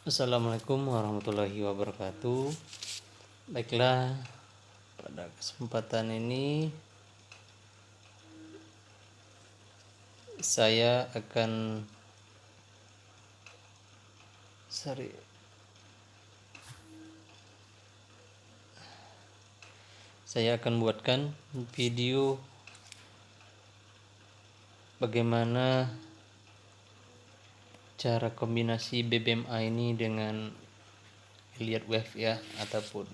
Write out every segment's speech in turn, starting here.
Assalamualaikum warahmatullahi wabarakatuh. Baiklah, pada kesempatan ini saya akan buatkan video bagaimana cara kombinasi BBMA ini dengan Elliott Wave ya, ataupun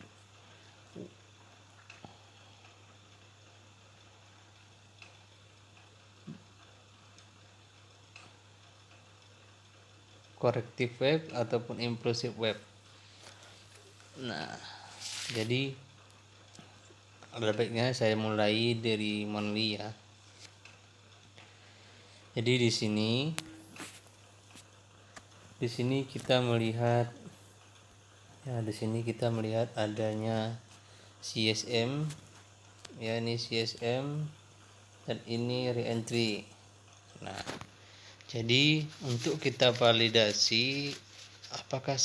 corrective wave ataupun impulsive wave. Nah, jadi ada baiknya saya mulai dari Monly ya. Jadi di sini kita melihat adanya CSM ya, ini CSM dan ini reentry. Nah, jadi untuk kita validasi apakah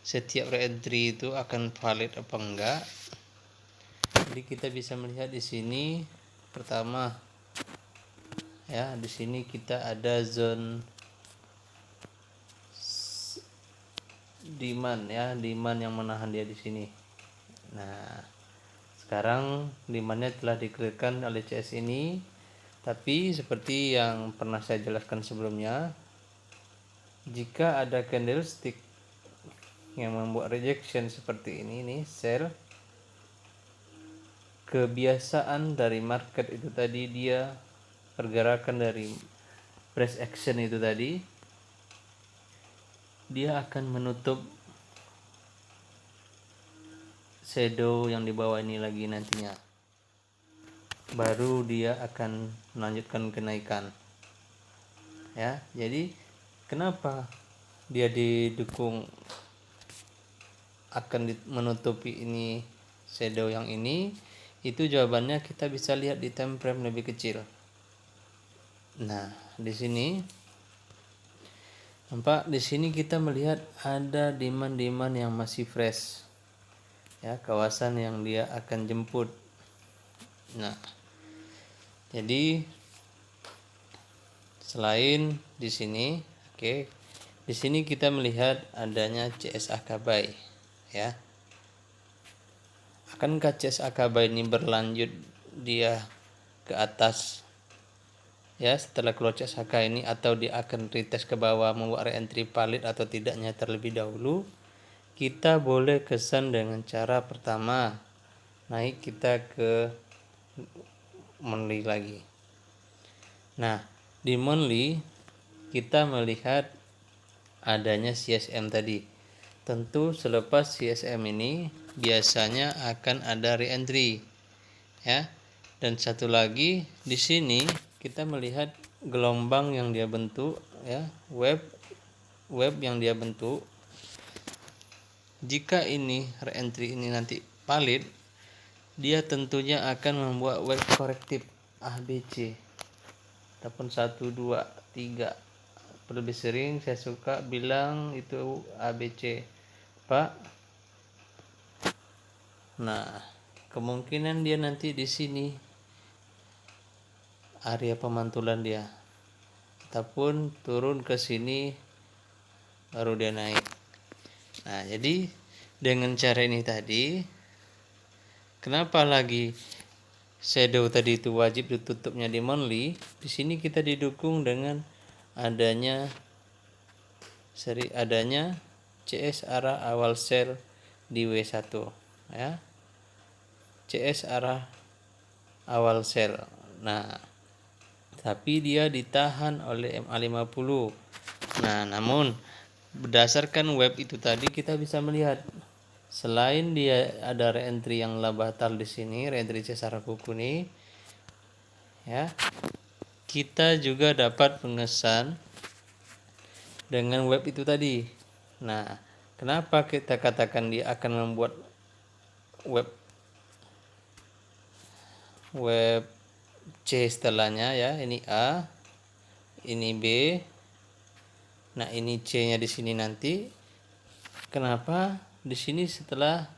setiap reentry itu akan valid apa enggak. Jadi kita bisa melihat di sini pertama ya, di sini kita ada zone demand ya, demand yang menahan dia di sini. Nah, sekarang demandnya telah dikeluarkan oleh CS ini, tapi seperti yang pernah saya jelaskan sebelumnya, jika ada candlestick yang membuat rejection seperti ini nih, sell, kebiasaan dari market itu tadi, dia pergerakan dari price action itu tadi, dia akan menutup shadow yang di bawah ini lagi nantinya, baru dia akan melanjutkan kenaikan ya. Jadi kenapa dia didukung akan menutupi ini shadow yang ini? Itu jawabannya kita bisa lihat di time frame lebih kecil. Nah, di sini nampak, di sini kita melihat ada demand yang masih fresh ya, kawasan yang dia akan jemput. Nah, jadi selain di sini, di sini kita melihat adanya CSAK buy ya. Akankah CSAK buy ini berlanjut dia ke atas ya setelah keluar CSAK ini, atau dia akan retest ke bawah membuat reentry valid atau tidaknya terlebih dahulu? Kita boleh kesan dengan cara pertama, naik kita ke monthly lagi. Nah, di monthly kita melihat adanya CSM tadi. Tentu selepas CSM ini biasanya akan ada reentry ya. Dan satu lagi di sini kita melihat gelombang yang dia bentuk ya, wave yang dia bentuk. Jika ini reentry ini nanti valid, dia tentunya akan membuat wave korektif ABC ataupun 1 2 3. Lebih sering saya suka bilang itu ABC, Pak. Nah, kemungkinan dia nanti di sini area pemantulan dia, ataupun turun ke sini baru dia naik. Nah, jadi dengan cara ini tadi, kenapa lagi shadow tadi itu wajib ditutupnya di monthly? Di sini kita didukung dengan adanya CS arah awal sell di W1 ya. CS arah awal sell. Nah, tapi dia ditahan oleh MA50. Nah, namun berdasarkan web itu tadi kita bisa melihat selain dia ada reentry yang batal di sini, reentry CS arah kuku nih ya, kita juga dapat mengesan dengan web itu tadi. Nah, kenapa kita katakan dia akan membuat web C setelahnya ya, ini A, ini B. Nah, ini C-nya di sini nanti. Kenapa? Di sini setelah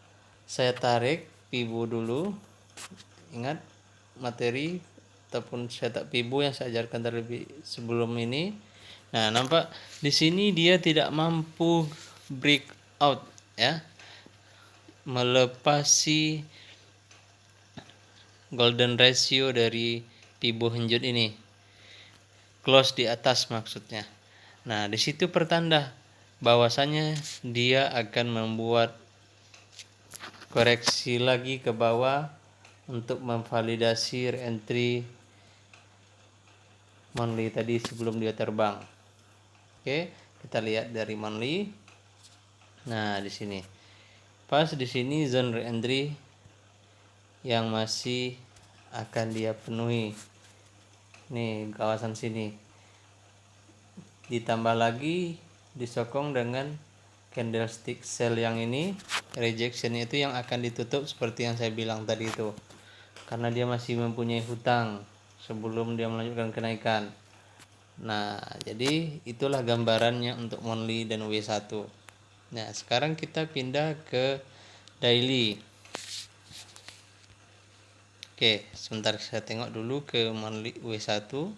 saya tarik pibo dulu. Ingat materi ataupun setup pibo yang saya ajarkan terlebih sebelum ini. Nah, nampak di sini dia tidak mampu break out ya. Melepasi golden ratio dari pibo henjut ini. Close di atas maksudnya. Nah, di situ pertanda bahwasanya dia akan membuat koreksi lagi ke bawah untuk memvalidasi re-entry monthly tadi sebelum dia terbang. Oke, kita lihat dari monthly. Nah, di sini. Pas di sini zone re-entry yang masih akan dia penuhi. Nih, kawasan sini. Ditambah lagi disokong dengan candlestick sell yang ini, rejection itu yang akan ditutup seperti yang saya bilang tadi itu. Karena dia masih mempunyai hutang sebelum dia melanjutkan kenaikan. Nah, jadi itulah gambarannya untuk monthly dan W1. Nah, sekarang kita pindah ke daily. Oke, sebentar saya tengok dulu ke monthly W1.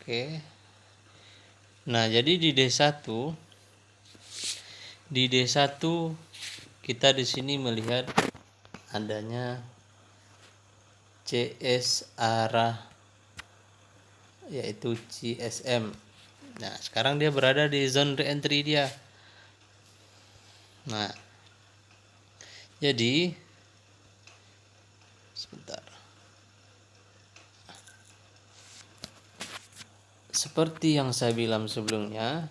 Oke. Nah, jadi di D1 kita di sini melihat adanya CS arah yaitu CSM. Nah, sekarang dia berada di zone re-entry dia. Nah, jadi sebentar. Seperti yang saya bilang sebelumnya,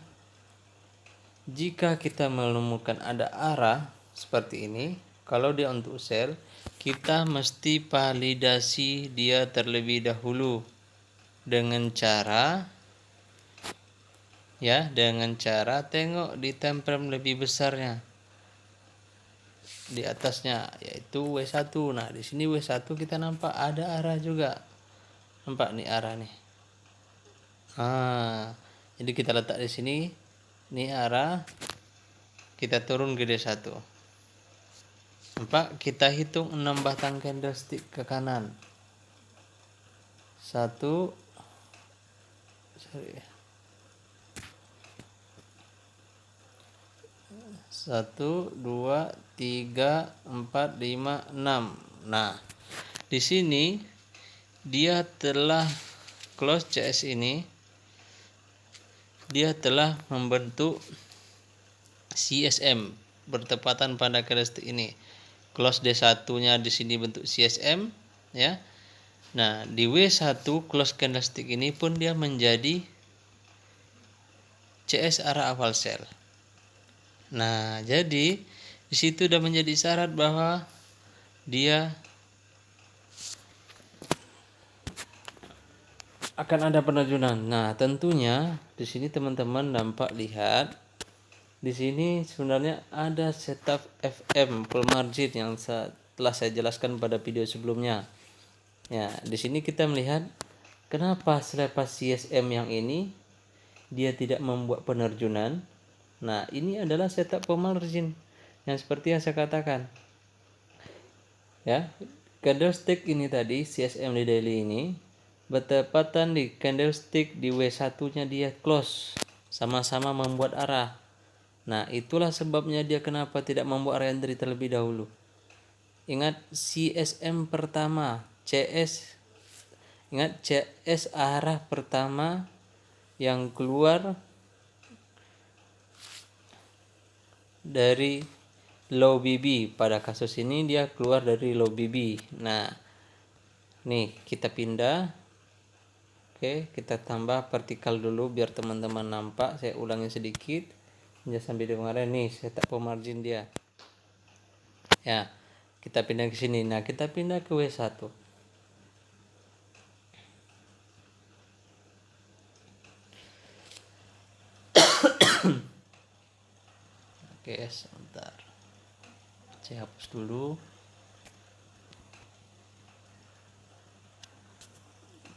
jika kita menemukan ada arah seperti ini, kalau dia untuk sell, kita mesti validasi dia terlebih dahulu dengan cara tengok di time frame lebih besarnya di atasnya yaitu W1. Nah, di sini W1 kita nampak ada arah juga. Nampak nih arah nih. Jadi kita letak di sini. Ini arah. Kita turun ke D1. Nampak? Kita hitung 6 batang candlestick ke kanan. 1 2 3 4 5 6. Nah, di sini dia telah close CS ini, dia telah membentuk CSM bertepatan pada candlestick ini. Close D1-nya di sini bentuk CSM ya. Nah, di W1 close candlestick ini pun dia menjadi CS arah awal sell. Nah, jadi di situ sudah menjadi syarat bahwa dia akan ada penerjunan. Nah, tentunya di sini teman-teman nampak lihat di sini sebenarnya ada setup FM full margin yang telah saya jelaskan pada video sebelumnya. Ya, di sini kita melihat kenapa selepas CSM yang ini dia tidak membuat penerjunan. Nah, ini adalah setup full margin yang seperti yang saya katakan. Ya, candlestick ini tadi CSM di daily ini bertepatan di candlestick di W1-nya dia close, sama-sama membuat arah. Nah, itulah sebabnya dia kenapa tidak membuat re-entry terlebih dahulu. Ingat CSM pertama, ingat CS arah pertama yang keluar dari low BB. Pada kasus ini dia keluar dari low BB. Nah, nih kita pindah. Oke, kita tambah vertikal dulu biar teman-teman nampak. Saya ulangi sedikit. Jangan sampai kemarin nih saya tak margin dia. Ya, kita pindah ke sini. Nah, kita pindah ke W1. Oke, sebentar. Saya hapus dulu.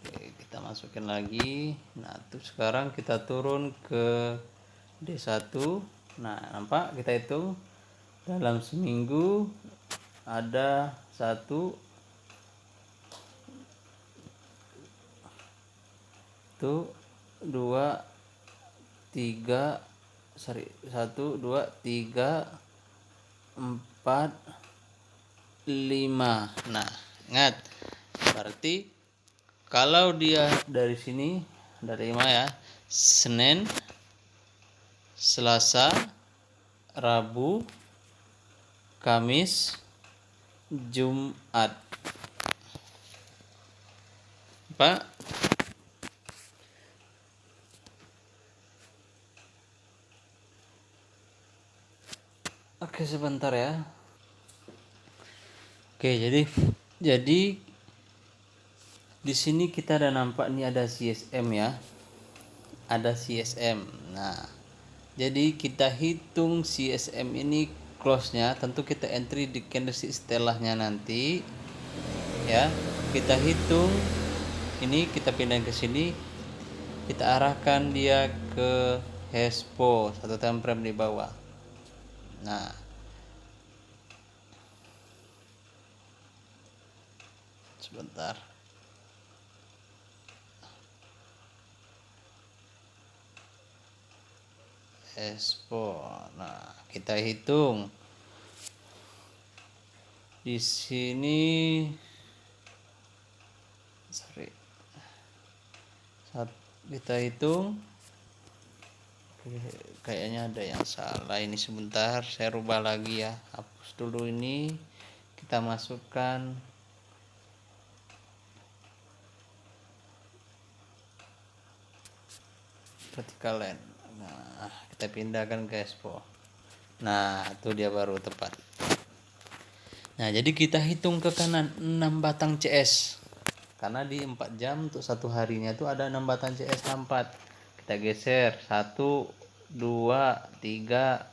Oke, kita kita masukin lagi. Nah tuh sekarang kita turun ke D1. Nah nampak, kita hitung dalam seminggu ada 1 2 3 1 2 3 4 5. Nah ingat, berarti kalau dia dari sini dari 5 ya, Senin, Selasa, Rabu, Kamis, Jumat. Pak, oke sebentar ya. Oke, jadi di sini kita ada nampak nih ada CSM ya. Ada CSM. Nah, jadi kita hitung CSM ini close-nya, tentu kita entry di candlestick setelahnya nanti ya. Kita hitung ini, kita pindah ke sini, kita arahkan dia ke HESPO 1 time frame di bawah. Nah, sebentar. HESPO. Nah, kita hitung di sini. Kita hitung. Kayaknya ada yang salah ini, sebentar saya rubah lagi ya. Hapus dulu ini, kita masukkan vertical line. Nah, kita pindahkan ke expo. Nah, itu dia baru tepat. Nah, jadi kita hitung ke kanan 6 batang CS. Karena di 4 jam untuk 1 harinya itu ada 6 batang CS nampak. Kita geser 1 2 3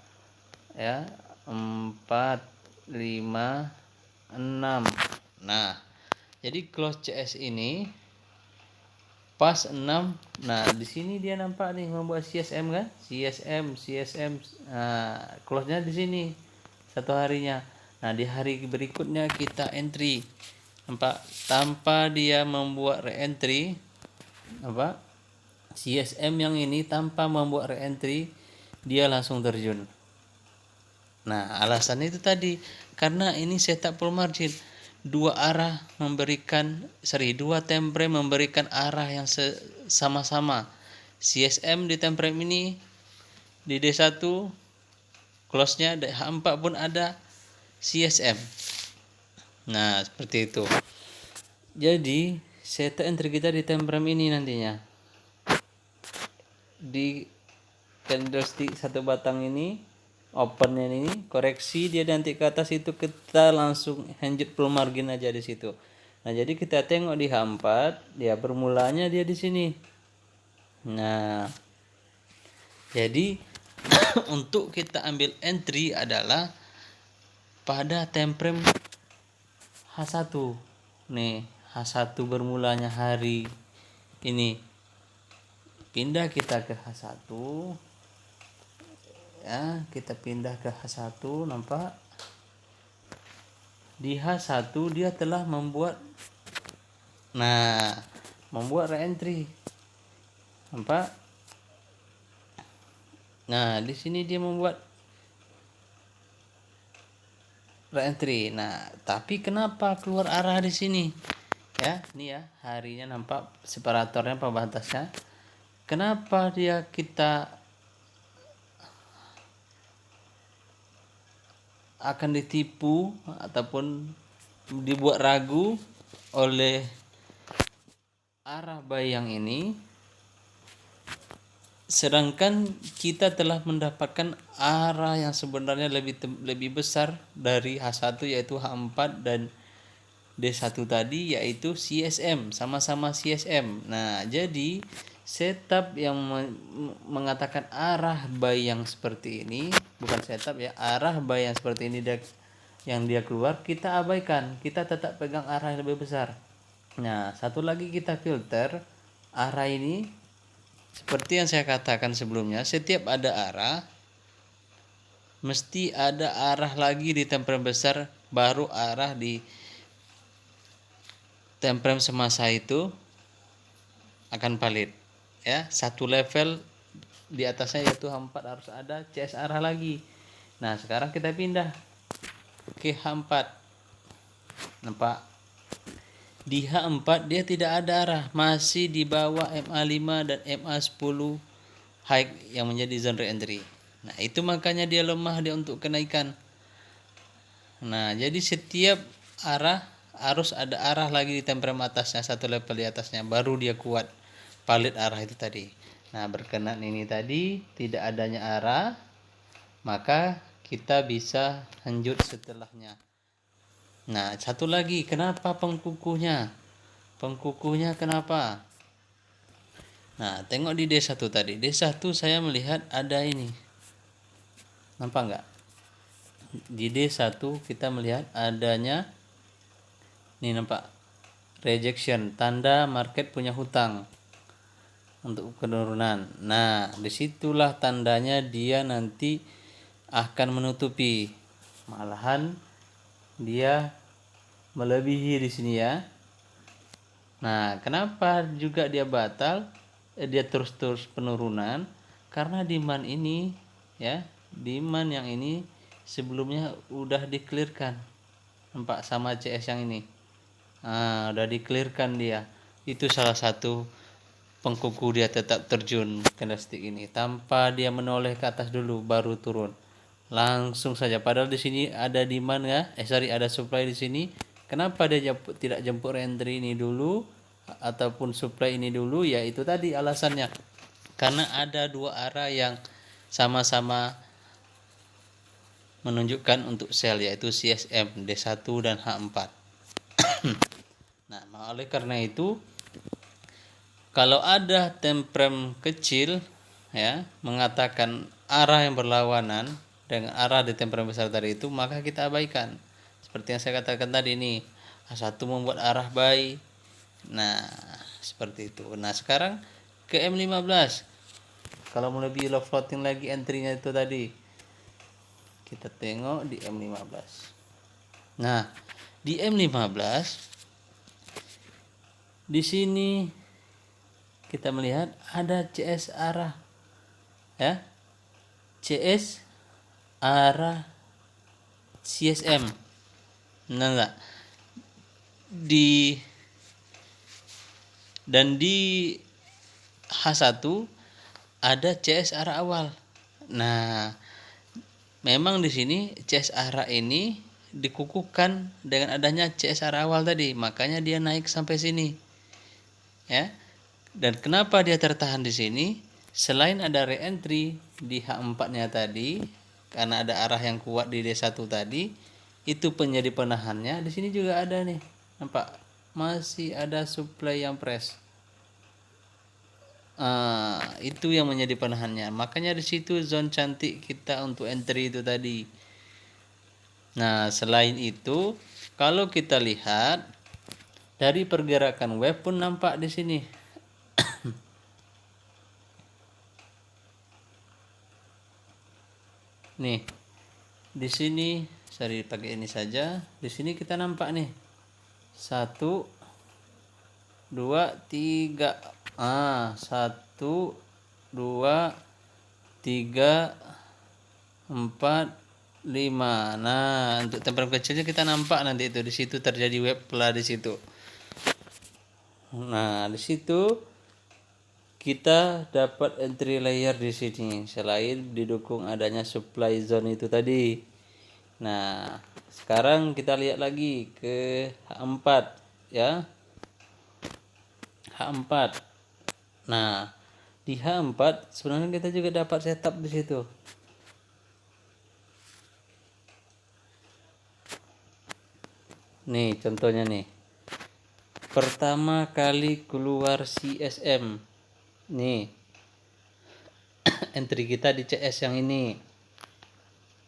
ya, 4 5 6. Nah, jadi close CS ini pas 6. Nah, di sini dia nampak nih membuat CSM kan? CSM. Nah, close-nya di sini 1 harinya. Nah, di hari berikutnya kita entry. Nampak, tanpa dia membuat re-entry, apa? CSM yang ini tanpa membuat re-entry, dia langsung terjun. Nah, alasannya itu tadi, karena ini setup full margin, dua time frame memberikan arah yang sama-sama. CSM di time frame ini di D1 close-nya, H4 pun ada CSM. Nah, seperti itu. Jadi, setup entry kita di time frame ini nantinya. Di candlestick 1 batang ini, opennya ini koreksi, dia nanti ke atas itu kita langsung hanjit full margin aja di situ. Nah, jadi kita tengok di H4, dia bermulanya dia di sini. Nah, jadi untuk kita ambil entry adalah pada time frame H1. Nih, H1 bermulanya hari ini. Pindah kita ke H1. Ya, kita pindah ke H1, nampak? Di H1 dia telah membuat re-entry. Nampak? Nah, di sini dia membuat re-entry. Nah, tapi kenapa keluar arah di sini? Ya, ini ya, harinya nampak separatornya, pembatasnya. Kenapa dia kita akan ditipu ataupun dibuat ragu oleh arah bayang ini, sedangkan kita telah mendapatkan arah yang sebenarnya lebih besar dari H1, yaitu H4 dan D1 tadi, yaitu CSM, sama-sama CSM. Nah, jadi setup yang mengatakan arah bayang seperti ini, bukan setup ya, arah bayang seperti ini yang dia keluar, kita abaikan, kita tetap pegang arah yang lebih besar. Nah, satu lagi kita filter arah ini seperti yang saya katakan sebelumnya, setiap ada arah mesti ada arah lagi di temperan besar, baru arah di temperan semasa itu akan valid. Ya, satu level di atasnya yaitu H4 harus ada CS arah lagi. Nah, sekarang kita pindah ke H4. Nampak? Di H4 dia tidak ada arah, masih di bawah MA5 dan MA10 high yang menjadi zone re-entry. Nah, itu makanya dia lemah dia untuk kenaikan. Nah, jadi setiap arah harus ada arah lagi di temperan atasnya, satu level di atasnya, baru dia kuat valid arah itu tadi. Nah, berkenan ini tadi tidak adanya arah, maka kita bisa lanjut setelahnya. Nah, satu lagi, kenapa pengkukuhnya? Pengkukuhnya kenapa? Nah, tengok di D1 tadi. D1 saya melihat ada ini. Nampak nggak? Di D1 kita melihat adanya, nih nampak, rejection, tanda market punya hutang untuk penurunan. Nah, disitulah tandanya dia nanti akan menutupi, malahan dia melebihi di sini ya. Nah, kenapa juga dia batal? Dia terus-terus penurunan karena demand ini ya, demand yang ini sebelumnya udah di-clearkan. Nampak sama CS yang ini. Nah, udah di-clearkan dia. Itu salah satu pengkuku dia tetap terjun candlestick ini tanpa dia menoleh ke atas dulu baru turun. Langsung saja, padahal di sini ada demand ya, ada supply di sini. Kenapa dia tidak jemput entry ini dulu ataupun supply ini dulu? Ya itu tadi alasannya. Karena ada dua arah yang sama-sama menunjukkan untuk sell, yaitu CSM D1 dan H4. Nah, oleh karena itu kalau ada temprem kecil ya mengatakan arah yang berlawanan dengan arah di temprem besar tadi itu, maka kita abaikan. Seperti yang saya katakan tadi nih, A1 membuat arah buy. Nah, seperti itu. Nah, sekarang ke M15. Kalau mau lebih low floating lagi entry-nya itu tadi. Kita tengok di M15. Nah, di M15 di sini kita melihat ada CS arah ya, CS arah CSM. Nah, di H1 ada CS arah awal. Nah, memang di sini CS arah ini dikukuhkan dengan adanya CS arah awal tadi, makanya dia naik sampai sini. Ya. Dan kenapa dia tertahan di sini? Selain ada re-entry di H4-nya tadi, karena ada arah yang kuat di D1 tadi, itu menjadi penahannya. Di sini juga ada nih. Nampak? Masih ada supply yang press. Itu yang menjadi penahannya. Makanya di situ zone cantik kita untuk entry itu tadi. Nah, selain itu, kalau kita lihat dari pergerakan wave pun nampak di sini. Nih, di sini sorry pakai ini saja. Di sini kita nampak nih 1, 2, 3. 1, 2, 3, 4, 5. Nah, untuk temperan kecilnya kita nampak nanti itu di situ terjadi wave pula di situ. Nah, di situ kita dapat entry layer di sini selain didukung adanya supply zone itu tadi. Nah, sekarang kita lihat lagi ke H4 ya. H4. Nah, di H4 sebenarnya kita juga dapat setup di situ. Nih, contohnya nih. Pertama kali keluar CSM. Nih. Entry kita di CS yang ini.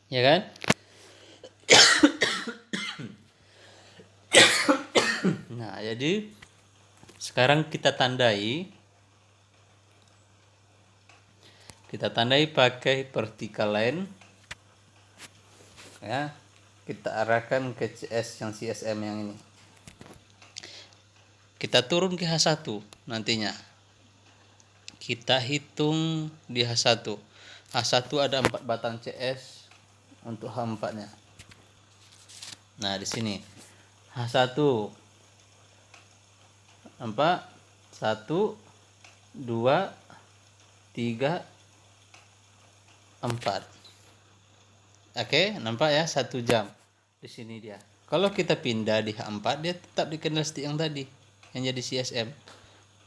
Ya kan? Nah, jadi sekarang kita tandai Kita tandai pakai vertical line, ya. Kita arahkan ke CS yang CSM yang ini. Kita turun ke H1 nantinya. Kita hitung di H1. H1 ada 4 batang CS untuk H4-nya. Nah, di sini H1 4 1 2 3 4. Oke, nampak ya 1 jam. Di sini dia. Kalau kita pindah di H4, dia tetap di candlestick yang tadi, yang jadi CSM.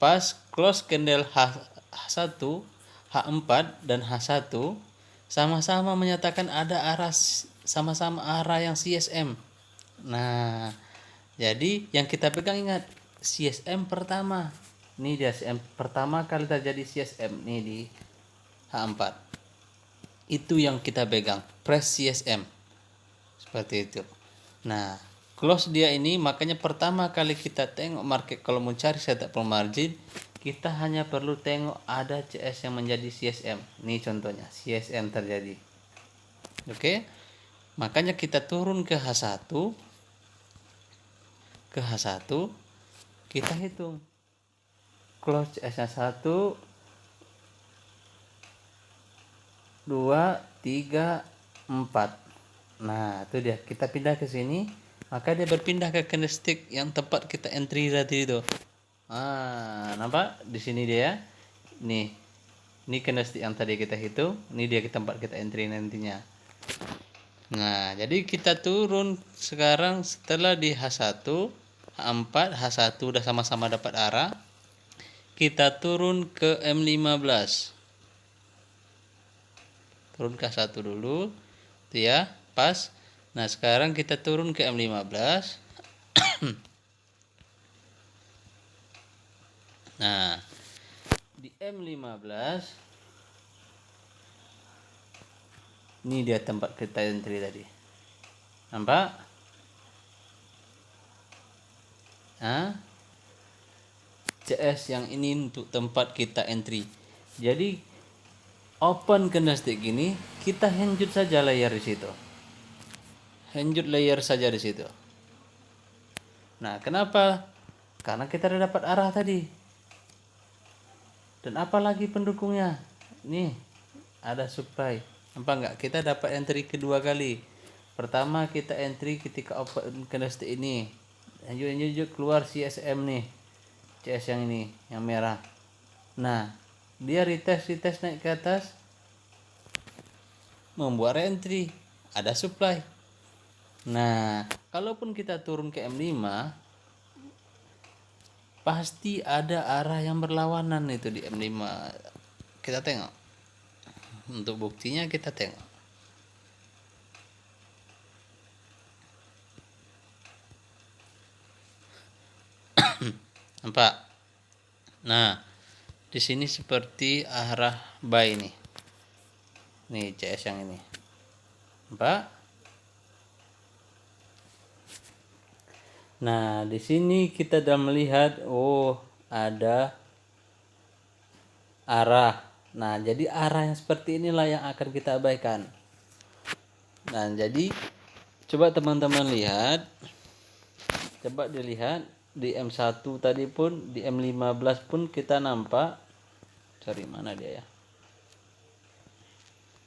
Pas close candle H1, H4 dan H1 sama-sama menyatakan ada arah, sama-sama arah yang CSM. Nah, jadi yang kita pegang, ingat CSM pertama. Ini dia CSM pertama kali terjadi CSM nih di H4. Itu yang kita pegang, press CSM seperti itu. Nah, close dia ini, makanya pertama kali kita tengok market, kalau mau cari setup margin, kita hanya perlu tengok ada CS yang menjadi CSM. Ini contohnya CSM terjadi. Oke, makanya kita turun ke H1, kita hitung close CS nya 1 2 3 4. Nah, itu dia. Kita pindah ke sini, maka dia berpindah ke candlestick yang tempat kita entry tadi itu. Ah, nampak di sini dia. Nih. Ini candlestick yang tadi kita hitung, ini dia ke tempat kita entry nantinya. Nah, jadi kita turun sekarang setelah di H1, H4, H1 udah sama-sama dapat arah. Kita turun ke M15. Turun ke H1 dulu. Itu ya, pas. Nah, sekarang kita turun ke M15. Nah, di M15 ini dia tempat kita entry tadi. Nampak? Nah, CS yang ini untuk tempat kita entry. Jadi open candlestick gini, kita henjut saja layer di situ. Henjut layer saja di situ. Nah, kenapa? Karena kita udah dapat arah tadi. Dan apalagi pendukungnya? Nih, ada supply. Nampak nggak? Kita dapat entry kedua kali. Pertama kita entry ketika open candlestick ini. Lanjut keluar CSM nih. CS yang ini, yang merah. Nah, dia retest naik ke atas, membuat entry, ada supply. Nah, kalaupun kita turun ke M5, pasti ada arah yang berlawanan itu di M5. Kita tengok. Untuk buktinya kita tengok. Nampak? Nah, di sini seperti arah buy nih. Nih CS yang ini. Nampak? Nah, di sini kita sudah melihat, oh, ada arah. Nah, jadi arah yang seperti inilah yang akan kita abaikan. Nah, jadi coba teman-teman lihat. Coba dilihat di M1 tadi pun, di M15 pun kita nampak. Cari mana dia ya?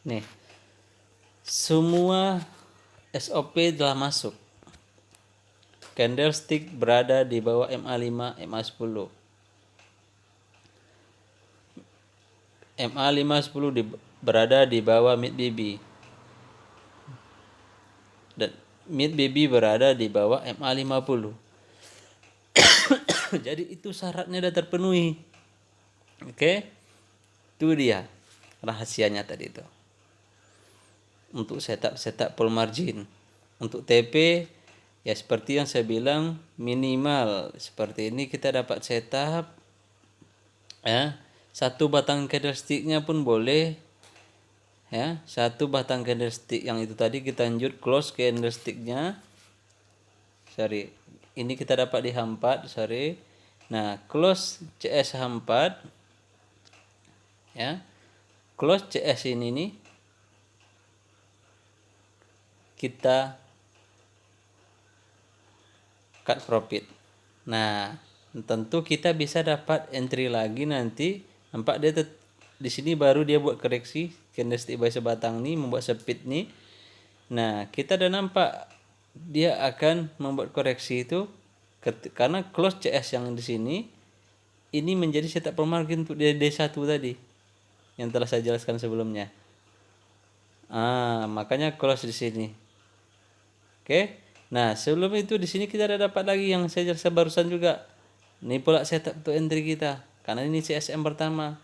Nih. Semua SOP telah masuk. Candlestick berada di bawah MA5, MA10. MA510 berada di bawah mid BB. Dan mid BB berada di bawah MA50. Jadi itu syaratnya sudah terpenuhi. Oke? Itu dia rahasianya tadi itu. Untuk setup full margin. Untuk TP ya seperti yang saya bilang, minimal seperti ini kita dapat setup ya. Satu batang candlesticknya pun boleh ya. Satu batang candlestick yang itu tadi kita lanjut close candlesticknya. Sorry, ini kita dapat di H4, sorry. Nah, close CS H4 ya. close CS ini nih kita cut profit. Nah, tentu kita bisa dapat entry lagi nanti. Nampak dia di sini baru dia buat koreksi candlestick buy sebatang nih, membuat speed nih. Nah, kita udah nampak dia akan membuat koreksi itu karena close CS yang di sini ini menjadi setup margin untuk D1 tadi yang telah saya jelaskan sebelumnya. Makanya close di sini. Oke. Nah, sebelum itu di sini kita ada dapat lagi yang saya jelaskan barusan juga. Ini pula setup untuk entry kita. Karena ini CSM pertama.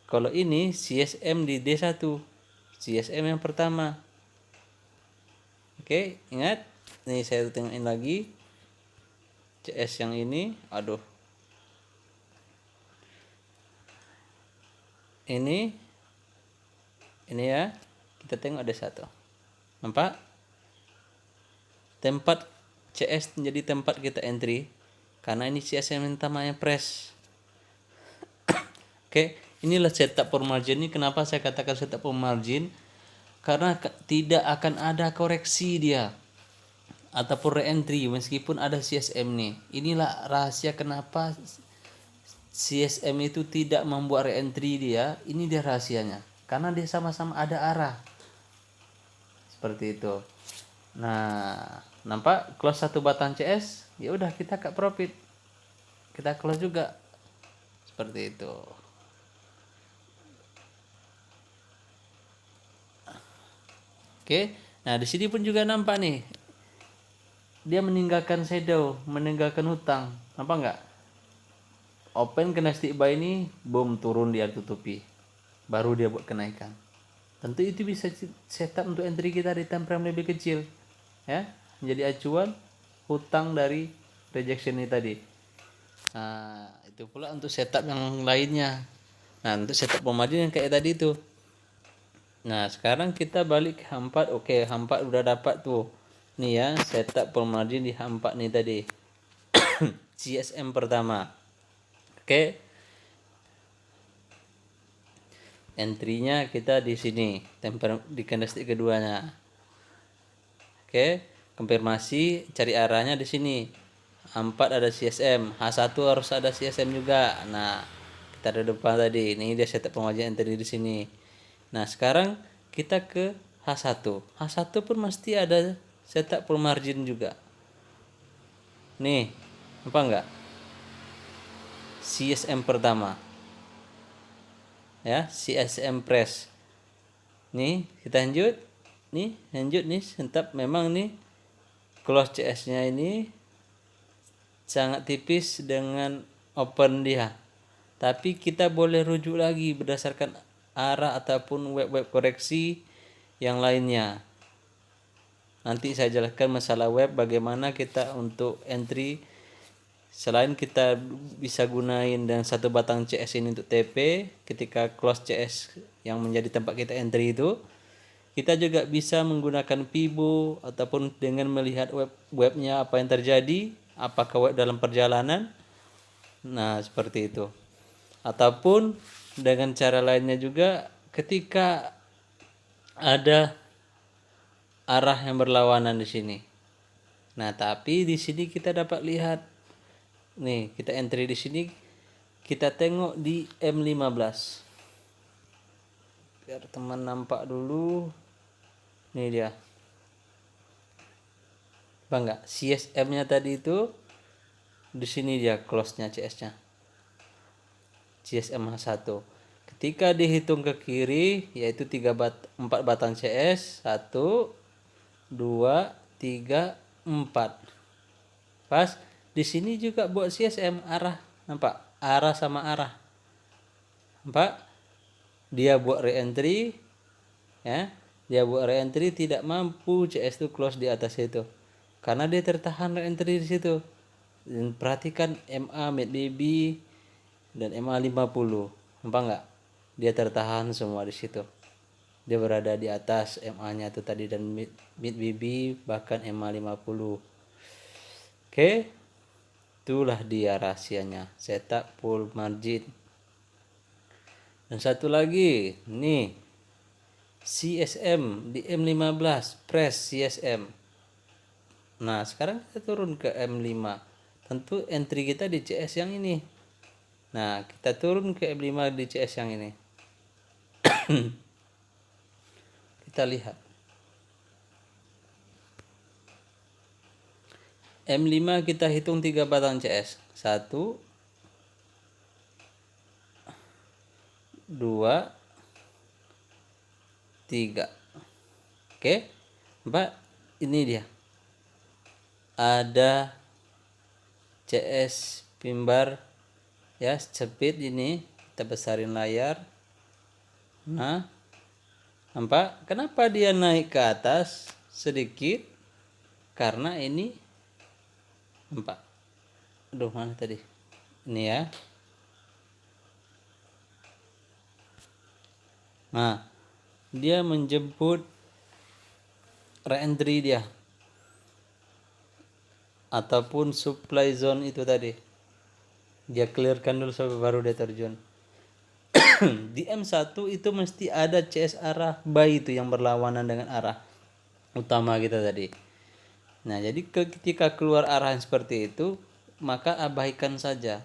Kalau ini CSM di D1. CSM yang pertama. Oke, ingat. Nih saya tengokin lagi. CS yang ini. Aduh. Ini ya. Kita tengok D1. Nampak? Tempat CS menjadi tempat kita entry karena ini CS yang namanya press. Oke, inilah setup for margin. Ini kenapa saya katakan setup for margin, karena tidak akan ada koreksi dia ataupun re-entry meskipun ada CSM nih. Inilah rahasia kenapa CSM itu tidak membuat re-entry dia. Ini dia rahasianya, karena dia sama-sama ada arah seperti itu. Nah, nampak close satu batang CS, ya udah kita cut profit, kita close juga seperti itu. Oke, nah di sini pun juga nampak nih, dia meninggalkan shadow, meninggalkan hutang, nampak nggak? Open candlestick buy ini, boom turun dia tutupi, baru dia buat kenaikan. Tentu itu bisa setup untuk entry kita di time frame lebih kecil, ya, menjadi acuan hutang dari rejection ini tadi. Nah, itu pula untuk setup yang lainnya. Nah, untuk setup margin yang kayak tadi itu. Nah, sekarang kita balik ke H4. Oke, H4 udah dapat tuh. Nih ya, setup margin di H4 nih tadi. CSM pertama. Oke. Entry-nya kita di sini, di candlestick keduanya. Oke, konfirmasi, cari arahnya di sini. H4 ada CSM, H1 harus ada CSM juga. Nah, kita ada depan tadi. Ini dia setup pengajian entry di sini. Nah, sekarang kita ke H1. H1 pun mesti ada setup per margin juga. Nih, apa enggak? CSM pertama. Ya, CSM press. Nih, kita lanjut. Nih, lanjut nih, setup memang nih close CS-nya ini sangat tipis dengan open dia. Tapi kita boleh rujuk lagi berdasarkan arah ataupun web-web koreksi yang lainnya. Nanti saya jelaskan masalah web, bagaimana kita untuk entry. Selain kita bisa gunain dengan satu batang CS ini untuk TP ketika close CS yang menjadi tempat kita entry itu, kita juga bisa menggunakan Pibo ataupun dengan melihat webnya apa yang terjadi, apakah web dalam perjalanan. Nah, seperti itu. Ataupun dengan cara lainnya juga ketika ada arah yang berlawanan di sini. Nah, tapi di sini kita dapat lihat nih, kita entry di sini, kita tengok di M15. Biar teman nampak dulu. Nih dia. Bang enggak? CSM-nya tadi itu di sini dia close-nya CS-nya. CSM H1. Ketika dihitung ke kiri yaitu 4 batang CS, 1 2 3 4. Pas di sini juga buat CSM arah, nampak? Arah sama arah. Nampak? Dia buat re-entry, ya. Dia buat re-entry, tidak mampu CS itu close di atas itu. Karena dia tertahan re-entry di situ. Dan perhatikan MA MACD dan MA 50. Nampak enggak? Dia tertahan semua di situ. Dia berada di atas MA-nya itu tadi dan mid BB bahkan MA 50. Oke. Itulah dia rahasianya, setup full margin. Dan satu lagi, nih CSM di M15, press CSM. Nah, sekarang kita turun ke M5. Tentu entry kita di CS yang ini. Nah, kita turun ke M5 di CS yang ini. Kita lihat. M5 kita hitung 3 batang CS. 1, 2, 3. Oke. 4, ini dia. Ada CS pimbar ya, speed ini. Kita besarin layar. Nah, nampak kenapa dia naik ke atas sedikit? Karena ini nampak. Aduh, mana tadi? Ini ya. Nah, dia menjemput reentry dia ataupun supply zone itu tadi. Dia clearkan dulu sampai baru dia terjun. Di M1 itu mesti ada CS arah buy itu yang berlawanan dengan arah utama kita tadi. Nah, jadi ketika keluar arah yang seperti itu, maka abaikan saja.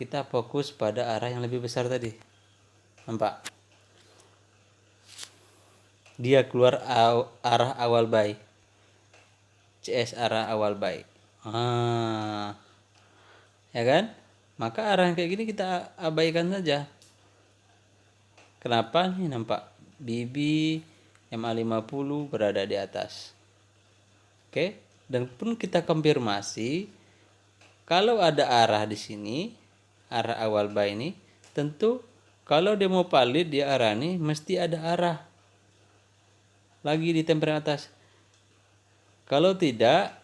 Kita fokus pada arah yang lebih besar tadi. Nampak? Dia keluar arah awal buy. CS arah awal buy. Ya kan? Maka arah yang kayak gini kita abaikan saja. Kenapa? Nih nampak BB MA50 berada di atas. Oke? Dan pun kita konfirmasi kalau ada arah di sini, arah awal buy ini, tentu kalau dia mau valid di arah ini mesti ada arah lagi di temperan atas. Kalau tidak,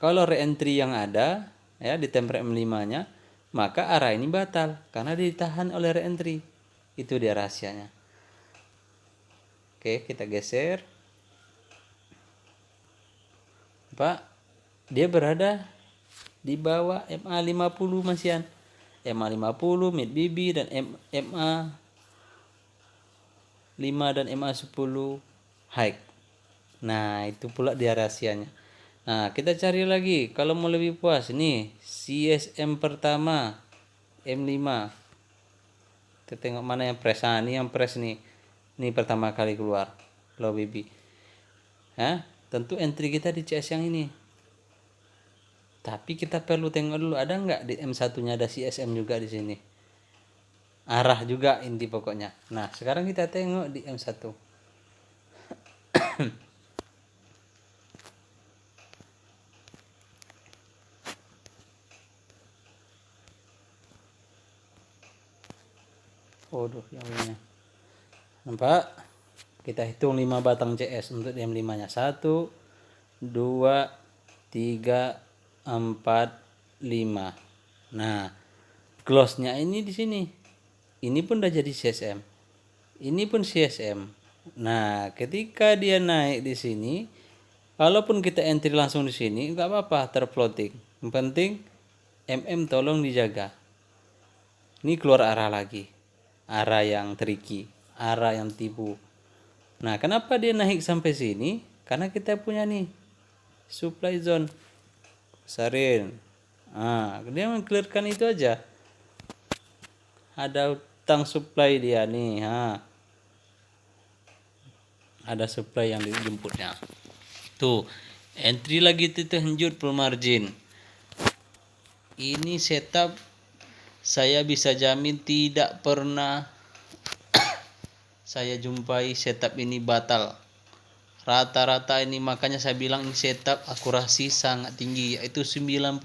kalau reentry yang ada ya di temperan M5-nya, maka arah ini batal karena ditahan oleh reentry. Itu dia rahasianya. Oke, kita geser. Pak, dia berada di bawah MA50 masian. MA50, mid BB dan MA5 dan MA10 high. Nah, itu pula dia rahasianya. Nah, kita cari lagi kalau mau lebih puas. Nih, CSM pertama M5. Kita tengok mana yang press. Nah, ini yang press nih. Ini pertama kali keluar low BB. Tentu entry kita di CS yang ini. Tapi kita perlu tengok dulu ada nggak di M1-nya ada CSM juga di sini. Arah juga inti pokoknya. Nah, sekarang kita tengok di M1. Waduh, yang ini. Nampak? Kita hitung 5 batang CS untuk M5-nya. 1, 2, 3, 4, 5. Nah, close-nya ini di sini. Ini pun udah jadi CSM. Ini pun CSM. Nah, ketika dia naik di sini, walaupun kita entry langsung di sini, nggak apa-apa terfloating. Yang penting MM tolong dijaga. Ini keluar arah lagi. Arah yang tricky, arah yang tipu. Nah, kenapa dia naik sampai sini? Karena kita punya nih supply zone. Besarin. Nah, dia mengclearkan itu aja. Ada utang supply dia nih. Ada supply yang dijemputnya. Tuh, entry lagi terhenjut full margin. Ini setup saya bisa jamin tidak pernah saya jumpai setup ini batal. Rata-rata ini makanya saya bilang ini setup akurasi sangat tinggi yaitu 99%.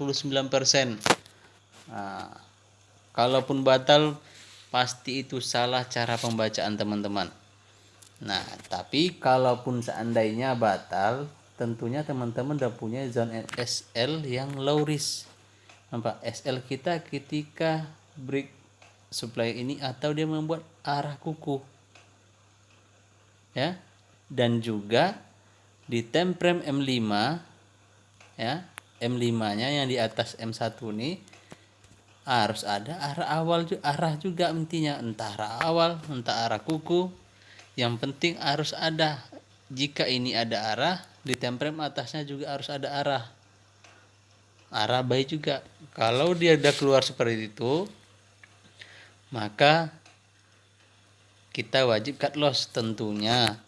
Nah, kalaupun batal pasti itu salah cara pembacaan teman-teman. Nah, tapi kalaupun seandainya batal, tentunya teman-teman udah punya zone SL yang low risk. Nampak SL kita ketika break supply ini atau dia membuat arah kuku. Ya. Dan juga di time frame M5 ya, M5-nya yang di atas M1 ini harus ada arah juga intinya, entah arah awal entah arah kuku, yang penting harus ada. Jika ini ada arah, di temprem atasnya juga harus ada arah baik juga. Kalau dia udah keluar seperti itu, maka kita wajib cut loss tentunya.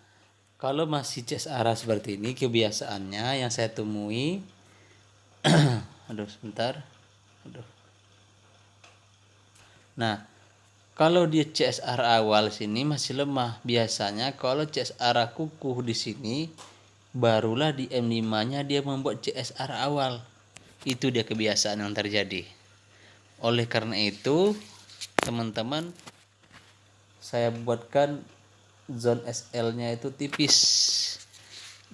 Kalau masih CS arah seperti ini, kebiasaannya yang saya temui aduh sebentar. Nah, kalau dia CSR awal sini masih lemah. Biasanya kalau CSR kukuh di sini, barulah di M5-nya dia membuat CSR awal. Itu dia kebiasaan yang terjadi. Oleh karena itu, teman-teman, saya buatkan zone SL-nya itu tipis.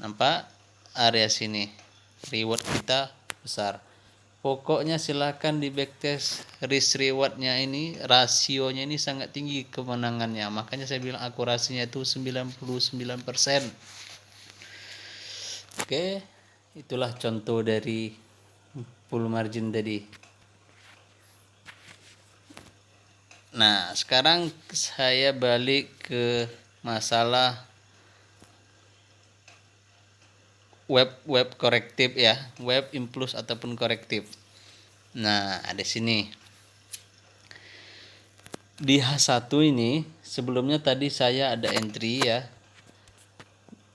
Nampak? Area sini. Reward kita besar. Pokoknya silakan di backtest risk rewardnya ini, rasionya ini sangat tinggi kemenangannya. Makanya saya bilang akurasinya itu 99%. Oke, itulah contoh dari full margin tadi. Nah, sekarang saya balik ke masalah web korektif ya, web impuls ataupun korektif. Nah, ada sini. Di H1 ini sebelumnya tadi saya ada entry ya,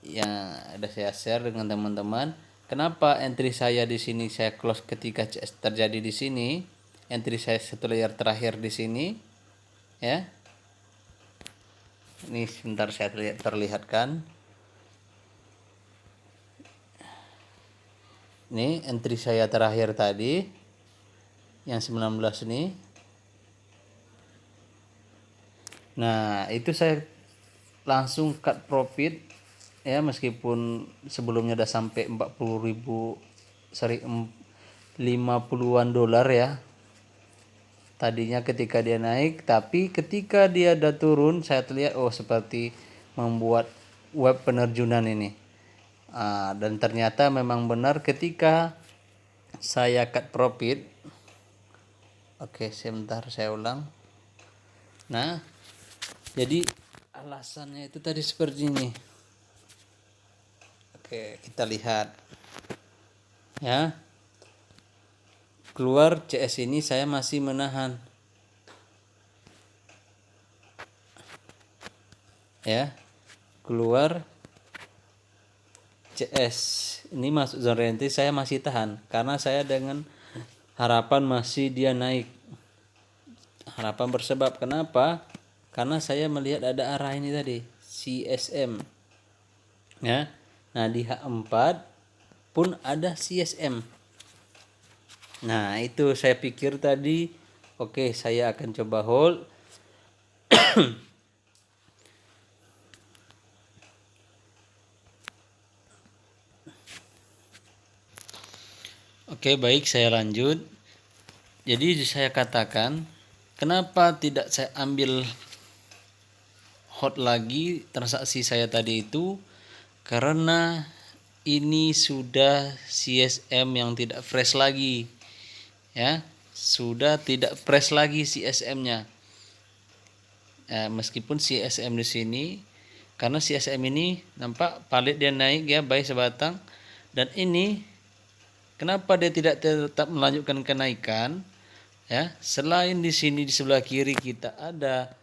yang ada saya share dengan teman-teman. Kenapa entry saya di sini saya close ketika CS terjadi di sini? Entry saya satu layer terakhir di sini ya. Ini sebentar saya perlihatkan. Ini entry saya terakhir tadi yang 19 ini. Nah, itu saya langsung cut profit ya, meskipun sebelumnya udah sampai 40.000 50-an dolar ya tadinya ketika dia naik, tapi ketika dia udah turun saya terlihat seperti membuat web penerjunan ini. Dan ternyata memang benar ketika saya cut profit. Oke, sebentar saya ulang. Nah, jadi alasannya itu tadi seperti ini. Oke, kita lihat ya. Keluar CS ini saya masih menahan ya. Keluar CS ini masuk zone entry, saya masih tahan karena saya dengan harapan masih dia naik. Harapan bersebab kenapa? Karena saya melihat ada arah ini tadi, CSM ya. Nah, di H4 pun ada CSM. Nah, itu saya pikir tadi oke, saya akan coba hold. Oke, baik, saya lanjut. Jadi saya katakan, kenapa tidak saya ambil hold lagi transaksi saya tadi itu? Karena ini sudah CSM yang tidak fresh lagi. Ya, sudah tidak fresh lagi CSM-nya. Meskipun CSM di sini, karena CSM ini nampak palit dia naik ya, baik sebatang, dan ini kenapa dia tidak tetap melanjutkan kenaikan? Ya, selain di sini di sebelah kiri kita ada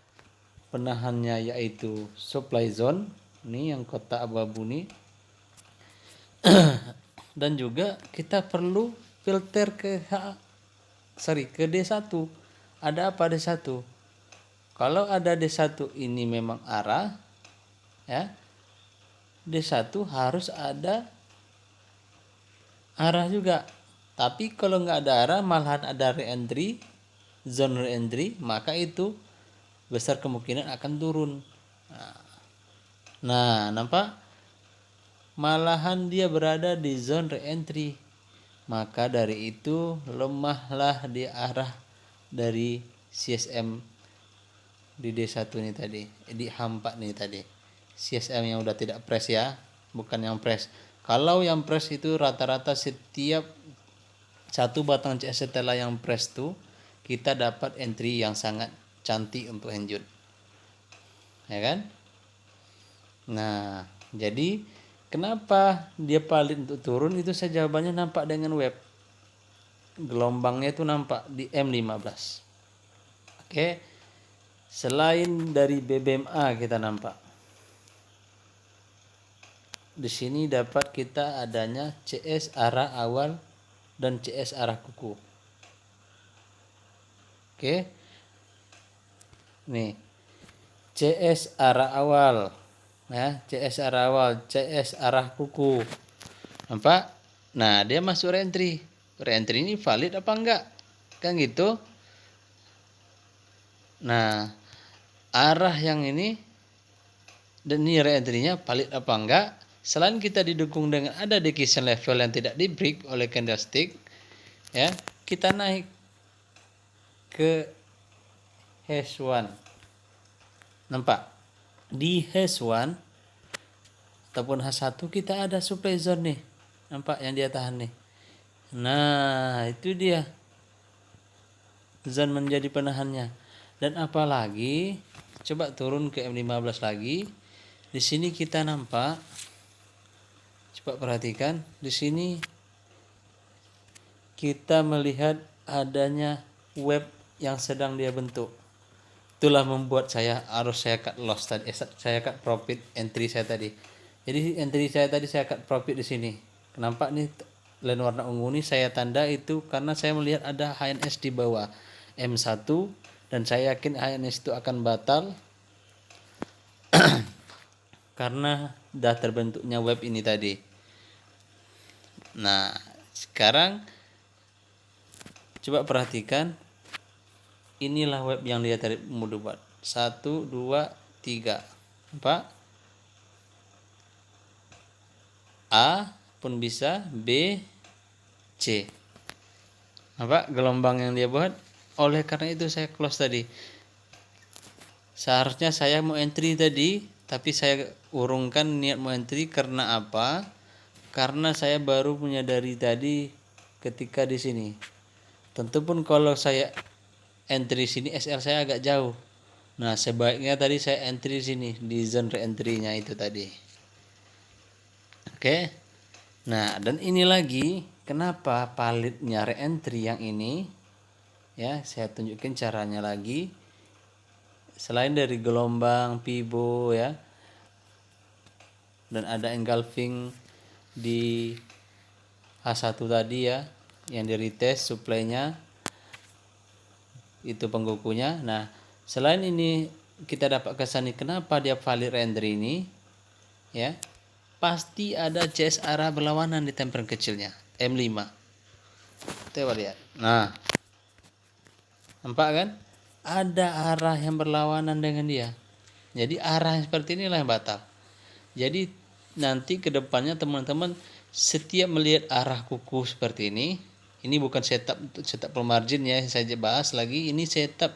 penahannya yaitu supply zone, ini yang kotak abu-abu ini. Dan juga kita perlu filter ke D1. Ada apa D1? Kalau ada D1 ini memang arah ya. D1 harus ada arah juga. Tapi kalau nggak ada arah, malahan ada re-entry, zone re-entry, maka itu besar kemungkinan akan turun. Nah, nampak? Malahan dia berada di zone re-entry. Maka dari itu lemahlah di arah dari CSM di D1 ini tadi, di H4 nih tadi. CSM yang udah tidak press ya, bukan yang press. Kalau yang press itu rata-rata setiap satu batang CS setelah yang press tuh kita dapat entry yang sangat cantik untuk Hengjut, ya kan? Nah, jadi kenapa dia valid untuk turun itu saya jawabannya nampak dengan web. Gelombangnya itu nampak di M15. Oke. Selain dari BBMA kita nampak. Di sini dapat kita adanya CS arah awal dan CS arah kuku. Oke. Nih. CS arah awal. Ya, CS arah awal, CS arah kuku. Nampak? Nah, dia masuk reentry. Reentry ini valid apa enggak? Kan gitu. Nah, arah yang ini dan ini reentry-nya valid apa enggak? Selain kita didukung dengan ada decrease level yang tidak di break oleh candlestick, ya, kita naik ke H1. Nampak? Di H1 ataupun H1 kita ada supply zone nih. Nampak yang dia tahan nih. Nah, itu dia. Zone menjadi penahannya. Dan apalagi coba turun ke M15 lagi. Di sini kita nampak, coba perhatikan, di sini kita melihat adanya web yang sedang dia bentuk. Itulah membuat saya cut loss tadi, saya cut profit entry saya tadi. Jadi entry saya tadi saya cut profit di sini. Kenapa nih line warna ungu ini saya tanda itu karena saya melihat ada HNS di bawah M1 dan saya yakin HNS itu akan batal karena dah terbentuknya web ini tadi. Nah, sekarang coba perhatikan, inilah web yang dia tadi mau buat. 1, 2, 3. Apa? A pun bisa, B, C. Apa? Gelombang yang dia buat. Oleh karena itu saya close tadi. Seharusnya saya mau entry tadi, tapi saya urungkan niat mau entry karena apa? Karena saya baru menyadari tadi ketika di sini. Tentu pun kalau saya entry sini SL saya agak jauh. Nah, sebaiknya tadi saya entry sini di zone re-entry-nya itu tadi. Oke. Nah, dan ini lagi kenapa validnya re-entry yang ini? Ya, saya tunjukin caranya lagi. Selain dari gelombang Fibo ya, dan ada engulfing di H1 tadi ya, yang di retest supply-nya itu pengkukunya. Nah, selain ini kita dapat kesan kenapa dia valid re-entry ini ya, pasti ada CS arah berlawanan di temperan kecilnya M5. Coba lihat. Nah, nampak kan? Ada arah yang berlawanan dengan dia. Jadi arah yang seperti inilah yang batal. Jadi nanti ke depannya teman-teman setiap melihat arah kuku seperti ini bukan setup untuk setup margin ya, saya bahas lagi, ini setup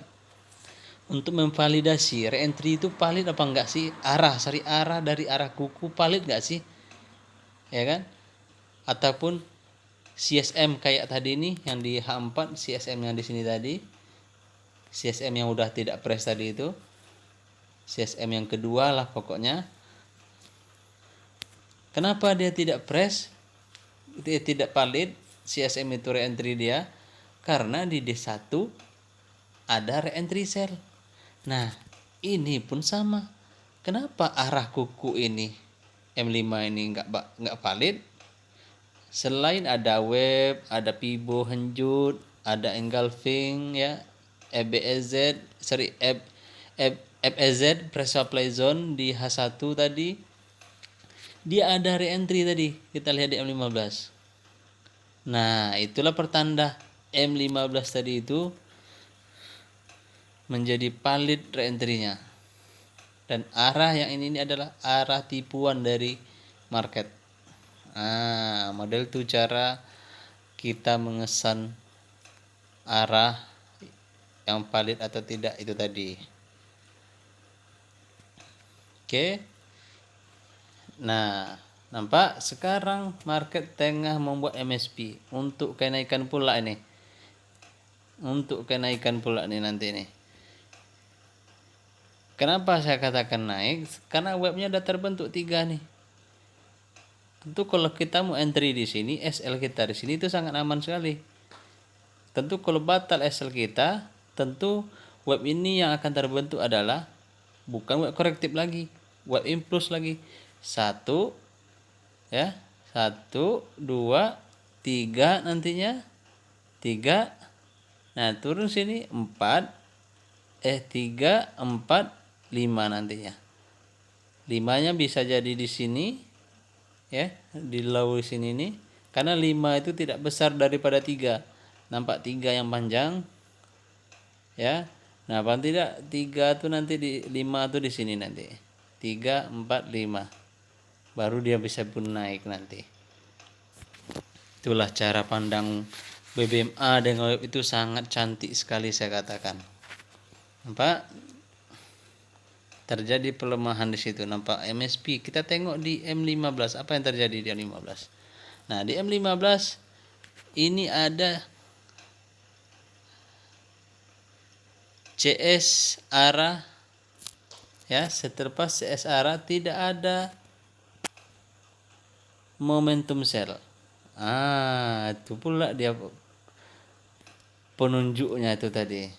untuk memvalidasi re-entry itu valid apa enggak sih, arah dari arah kuku valid enggak sih, ya kan? Ataupun CSM kayak tadi ini yang di H4, CSM yang di sini tadi, CSM yang udah tidak press tadi itu, CSM yang kedua lah pokoknya. Kenapa dia tidak press, dia tidak valid CSM itu re-entry dia? Karena di D1 ada re-entry sell. Nah, ini pun sama. Kenapa arah kuku ini M5 ini nggak valid? Selain ada web, ada Fibo Hengjut, ada engulfing ya, FBZ, FEZ press supply zone di H1 tadi, dia ada re-entry tadi, kita lihat di M15. Nah, itulah pertanda M15 tadi itu menjadi valid re-entry-nya. Dan arah yang ini adalah arah tipuan dari market. Nah, model itu cara kita mengesan arah yang valid atau tidak itu tadi. Oke. Nah, nampak sekarang market tengah membuat MSP untuk kenaikan pula ini. untuk kenaikan pula nih nanti nih. Kenapa saya katakan naik? Karena webnya udah terbentuk 3 nih. Tentu kalau kita mau entry di sini, SL kita di sini itu sangat aman sekali. Tentu kalau batal SL kita, tentu web ini yang akan terbentuk adalah bukan web korektif lagi, web impuls lagi. 1 ya, 1 2 3 nantinya 3. Nah, turun sini 4 3 4 5 nantinya. 5-nya bisa jadi di sini ya, di low sini nih. Karena 5 itu tidak besar daripada 3. Nampak 3 yang panjang ya. Nah, paling tidak 3 tuh nanti di 5 tuh di sini nanti. 3 4 5. Baru dia bisa pun naik nanti. Itulah cara pandang BBMA dengan web itu sangat cantik sekali saya katakan. Nampak? Terjadi pelemahan di situ. Nampak MSP. Kita tengok di M15. Apa yang terjadi di M15? Nah, di M15 ini ada CS arah ya, setelah CS arah tidak ada momentum sell. Itu pula dia penunjuknya itu tadi.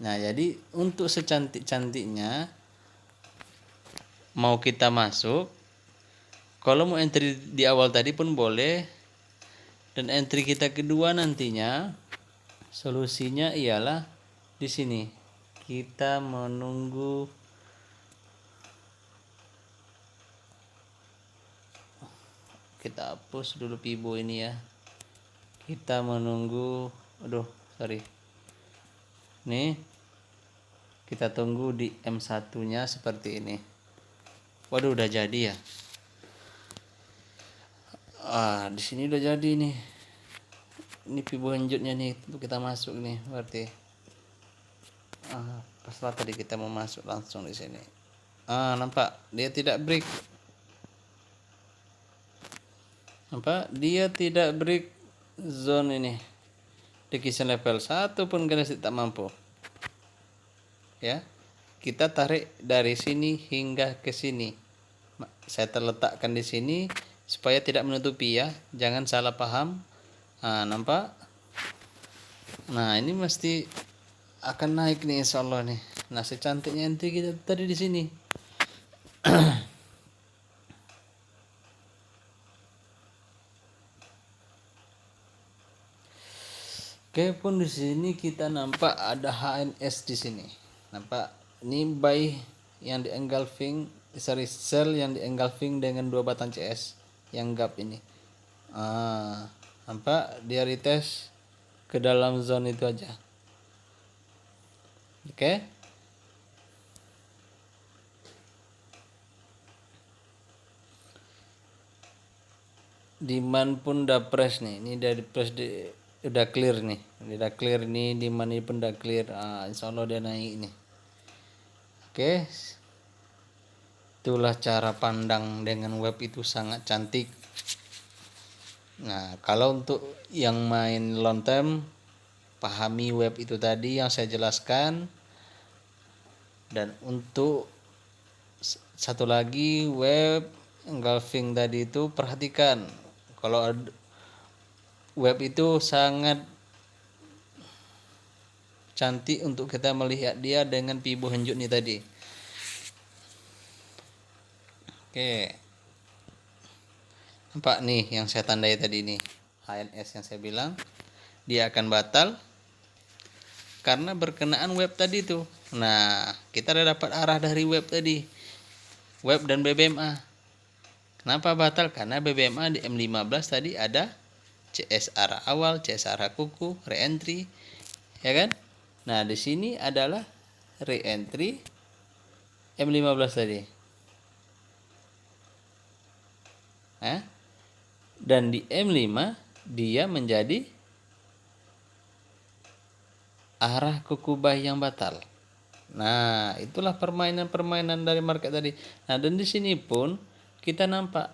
Nah, jadi untuk secantik-cantiknya mau kita masuk, kalau mau entry di awal tadi pun boleh, dan entry kita kedua nantinya solusinya ialah di sini. Kita menunggu kita hapus dulu Pibo ini ya. Kita menunggu nih kita tunggu di M1 nya seperti ini. Waduh, udah jadi ya. Di sini udah jadi nih. Ini Pibo lanjutnya nih untuk kita masuk nih berarti. Pas tadi kita mau masuk langsung di sini. Nampak dia tidak break. Nampak dia tidak break zone ini. Di kisaran level 1 pun candlestick tak mampu. Ya. Kita tarik dari sini hingga ke sini. Saya terletakkan di sini supaya tidak menutupi ya. Jangan salah paham. Nampak? Nah, ini mesti akan naik nih insyaallah nih. Nah, secantiknya entry kita tadi di sini. Oke, pun di sini kita nampak ada HNS di sini. Nampak ini buy yang di engulfing, sell yang di engulfing dengan 2 batang CS yang gap ini. Nampak dia retest ke dalam zone itu aja. Oke. Demand pun udah press nih. Ini dari press udah clear nih. Udah clear nih, demand ini pun udah clear. Insyaallah dia naik nih. Oke. Itulah cara pandang dengan web itu sangat cantik. Nah, kalau untuk yang main long term, pahami web itu tadi yang saya jelaskan. Dan untuk satu lagi web engulfing tadi itu perhatikan. Kalau web itu sangat cantik untuk kita melihat dia dengan Pibo henjut nih tadi. Oke. Nampak nih yang saya tandai tadi nih. HNS yang saya bilang dia akan batal karena berkenaan web tadi tuh. Nah, kita udah dapat arah dari web tadi. Web dan BBMA. Kenapa batal? Karena BBMA di M15 tadi ada CS arah awal, CS arah kuku, re-entry, ya kan? Nah, di sini adalah re-entry M15 tadi. Dan di M5 dia menjadi arah kuku buy yang batal. Nah, itulah permainan-permainan dari market tadi. Nah, dan di sini pun kita nampak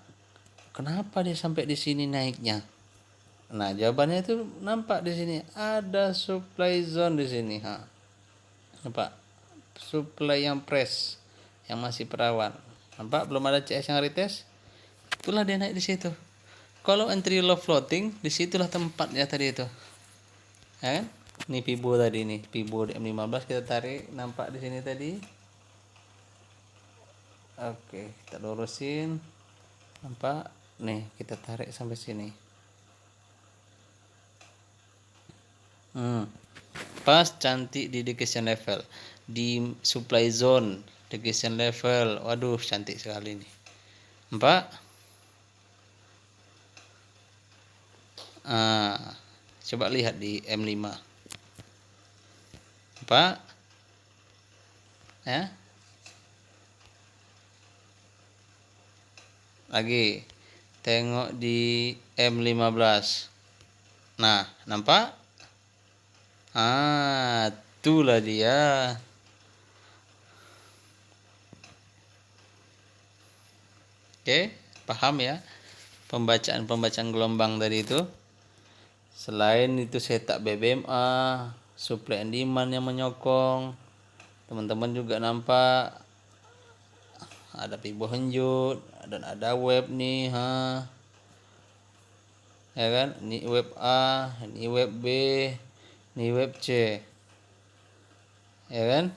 kenapa dia sampai di sini naiknya. Nah, jawabannya itu nampak di sini. Ada supply zone di sini. Nampak? Supply yang press, yang masih perawan. Nampak? Belum ada CS yang retest. Itulah dia naik di situ. Kalau entry low floating, disitulah tempatnya tadi itu. Ya kan? Ini Fibo tadi nih. Fibo di M15 kita tarik. Nampak di sini tadi. Oke, kita lurusin. Nampak? Nih, kita tarik sampai sini. Pas cantik di degradation level, di supply zone degradation level. Waduh, cantik sekali nih. Nampak? Coba lihat di M5. Nampak? Ya. Lagi tengok di M15. Nah, nampak? Itulah dia. Oke, paham ya pembacaan gelombang tadi itu. Selain itu setup BBMA, supply and demand yang menyokong. Teman-teman juga nampak ada Fibo henjut dan ada web nih, ya kan? Ini web A, ini web B, ini web C, ya kan?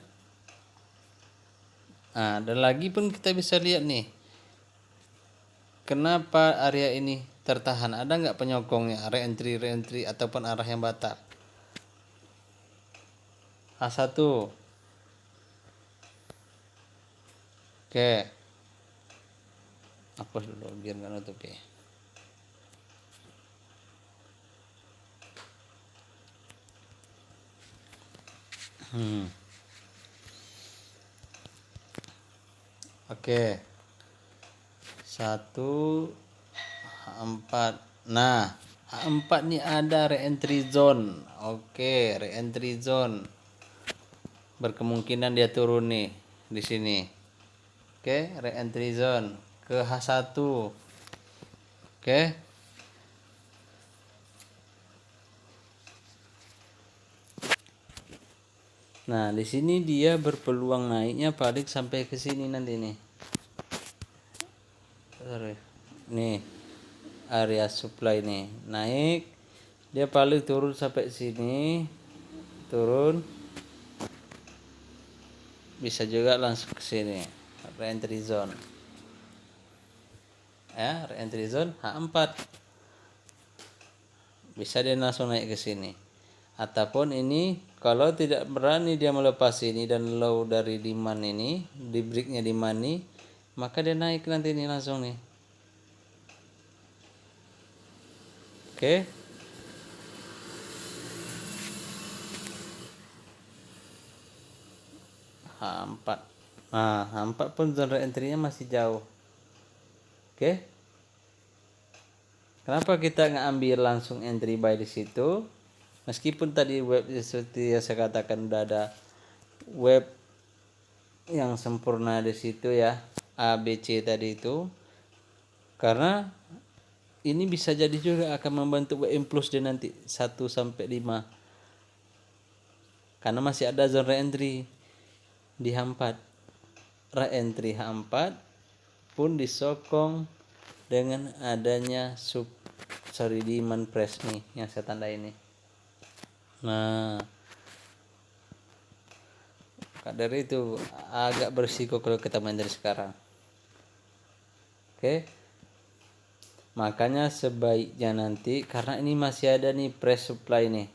Dan lagi pun kita bisa lihat nih, kenapa area ini tertahan? Ada nggak penyokongnya, re-entry ataupun arah yang batal? H1. Oke, hapus dulu biar nggak nutupi. Oke, 1 4. Nah, 4 nih ada re-entry zone. Oke, re-entry zone berkemungkinan dia turun nih di sini. Oke, re-entry zone ke H1. Oke. Nah, di sini dia berpeluang naiknya paling sampai ke sini nanti nih. Nih, area supply nih. Naik, dia paling turun sampai sini. Turun. Bisa juga langsung ke sini. Re-entry zone. Ya, re-entry zone H4. Bisa dia langsung naik ke sini. Ataupun ini kalau tidak berani dia melepas ini dan low dari demand ini, di breaknya demand nih, maka dia naik nanti ini langsung nih. Oke. H4. Nah, H4 pun zone entry-nya masih jauh. Oke. Kenapa kita nggak ambil langsung entry buy di situ? Meskipun tadi web seperti yang saya katakan udah ada web yang sempurna di situ ya, A, B, C tadi itu. Karena ini bisa jadi juga akan membantu WM plus dia nanti 1 sampai 5. Karena masih ada zone re-entry di H4. Re-entry H4 pun disokong dengan adanya demand press nih yang saya tanda ini. Nah, dari itu agak berisiko kalau kita main dari sekarang. Oke. Makanya sebaiknya nanti karena ini masih ada nih press supply nih.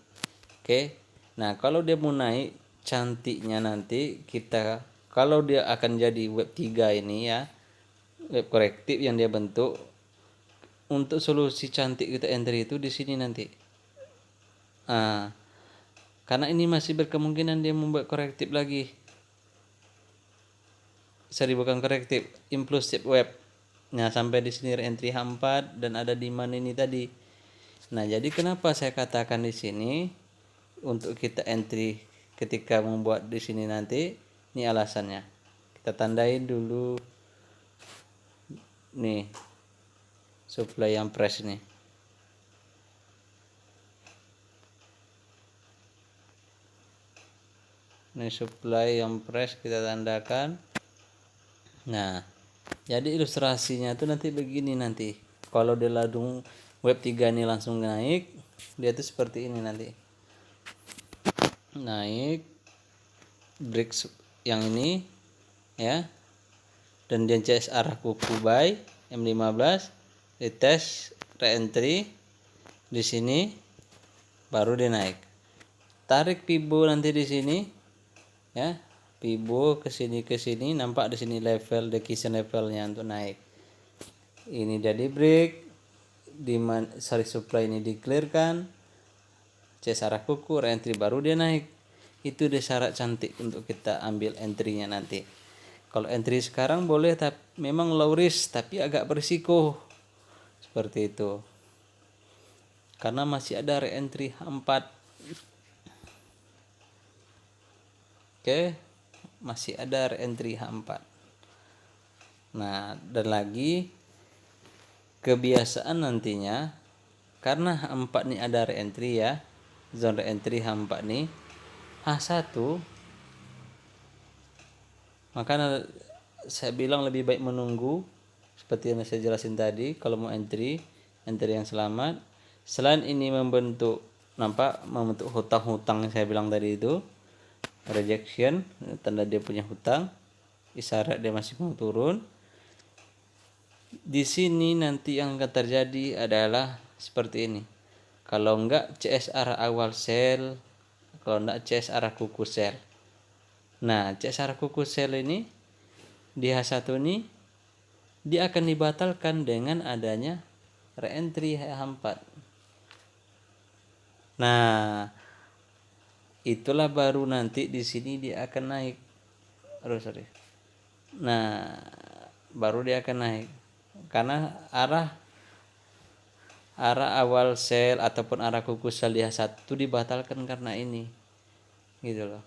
Oke. Nah, kalau dia mau naik cantiknya nanti kita kalau dia akan jadi web 3 ini ya, web korektif yang dia bentuk, untuk solusi cantik kita entry itu di sini nanti. Karena ini masih berkemungkinan dia membuat korektif lagi. Bukan korektif, impulsif web. Nah, sampai di sini entry H4 dan ada demand ini tadi. Nah, jadi kenapa saya katakan di sini untuk kita entry ketika membuat di sini nanti, ini alasannya. Kita tandain dulu nih supply yang press nih. Ini supply yang fresh kita tandakan. Nah, jadi ilustrasinya tuh nanti begini nanti. Kalau di ladung web 3 ini langsung naik, dia tuh seperti ini nanti. Naik break yang ini ya. Dan dia CS arah kuku buy M15, retest reentry di sini baru dia naik. Tarik pibo nanti di sini ya, pibo ke sini nampak di sini level decision levelnya untuk naik. Ini jadi break di supply ini di-clearkan, CS arah kuku reentry baru dia naik. Itu dia syarat cantik untuk kita ambil entry-nya nanti. Kalau entry sekarang boleh, tapi memang low risk tapi agak berisiko seperti itu karena masih ada reentry H4. Oke, masih ada reentry H4. Nah, dan lagi kebiasaan nantinya karena H4 nih ada reentry ya, zone reentry H4 nih H1, maka saya bilang lebih baik menunggu seperti yang saya jelasin tadi. Kalau mau entry yang selamat. Selain ini membentuk hutang-hutang yang saya bilang tadi itu, rejection, tanda dia punya hutang, isyarat dia masih mau turun. Di sini nanti yang akan terjadi adalah seperti ini. Kalau enggak CS arah awal sell, kalau enggak CS arah kuku sell. Nah, CS arah kuku sell ini di H1 ini dia akan dibatalkan dengan adanya reentry H4. Nah, itulah baru nanti di sini dia akan naik. Sorry. Nah, baru dia akan naik. Karena arah awal sel ataupun arah kuku sel di H1 itu dibatalkan karena ini. Gitu loh.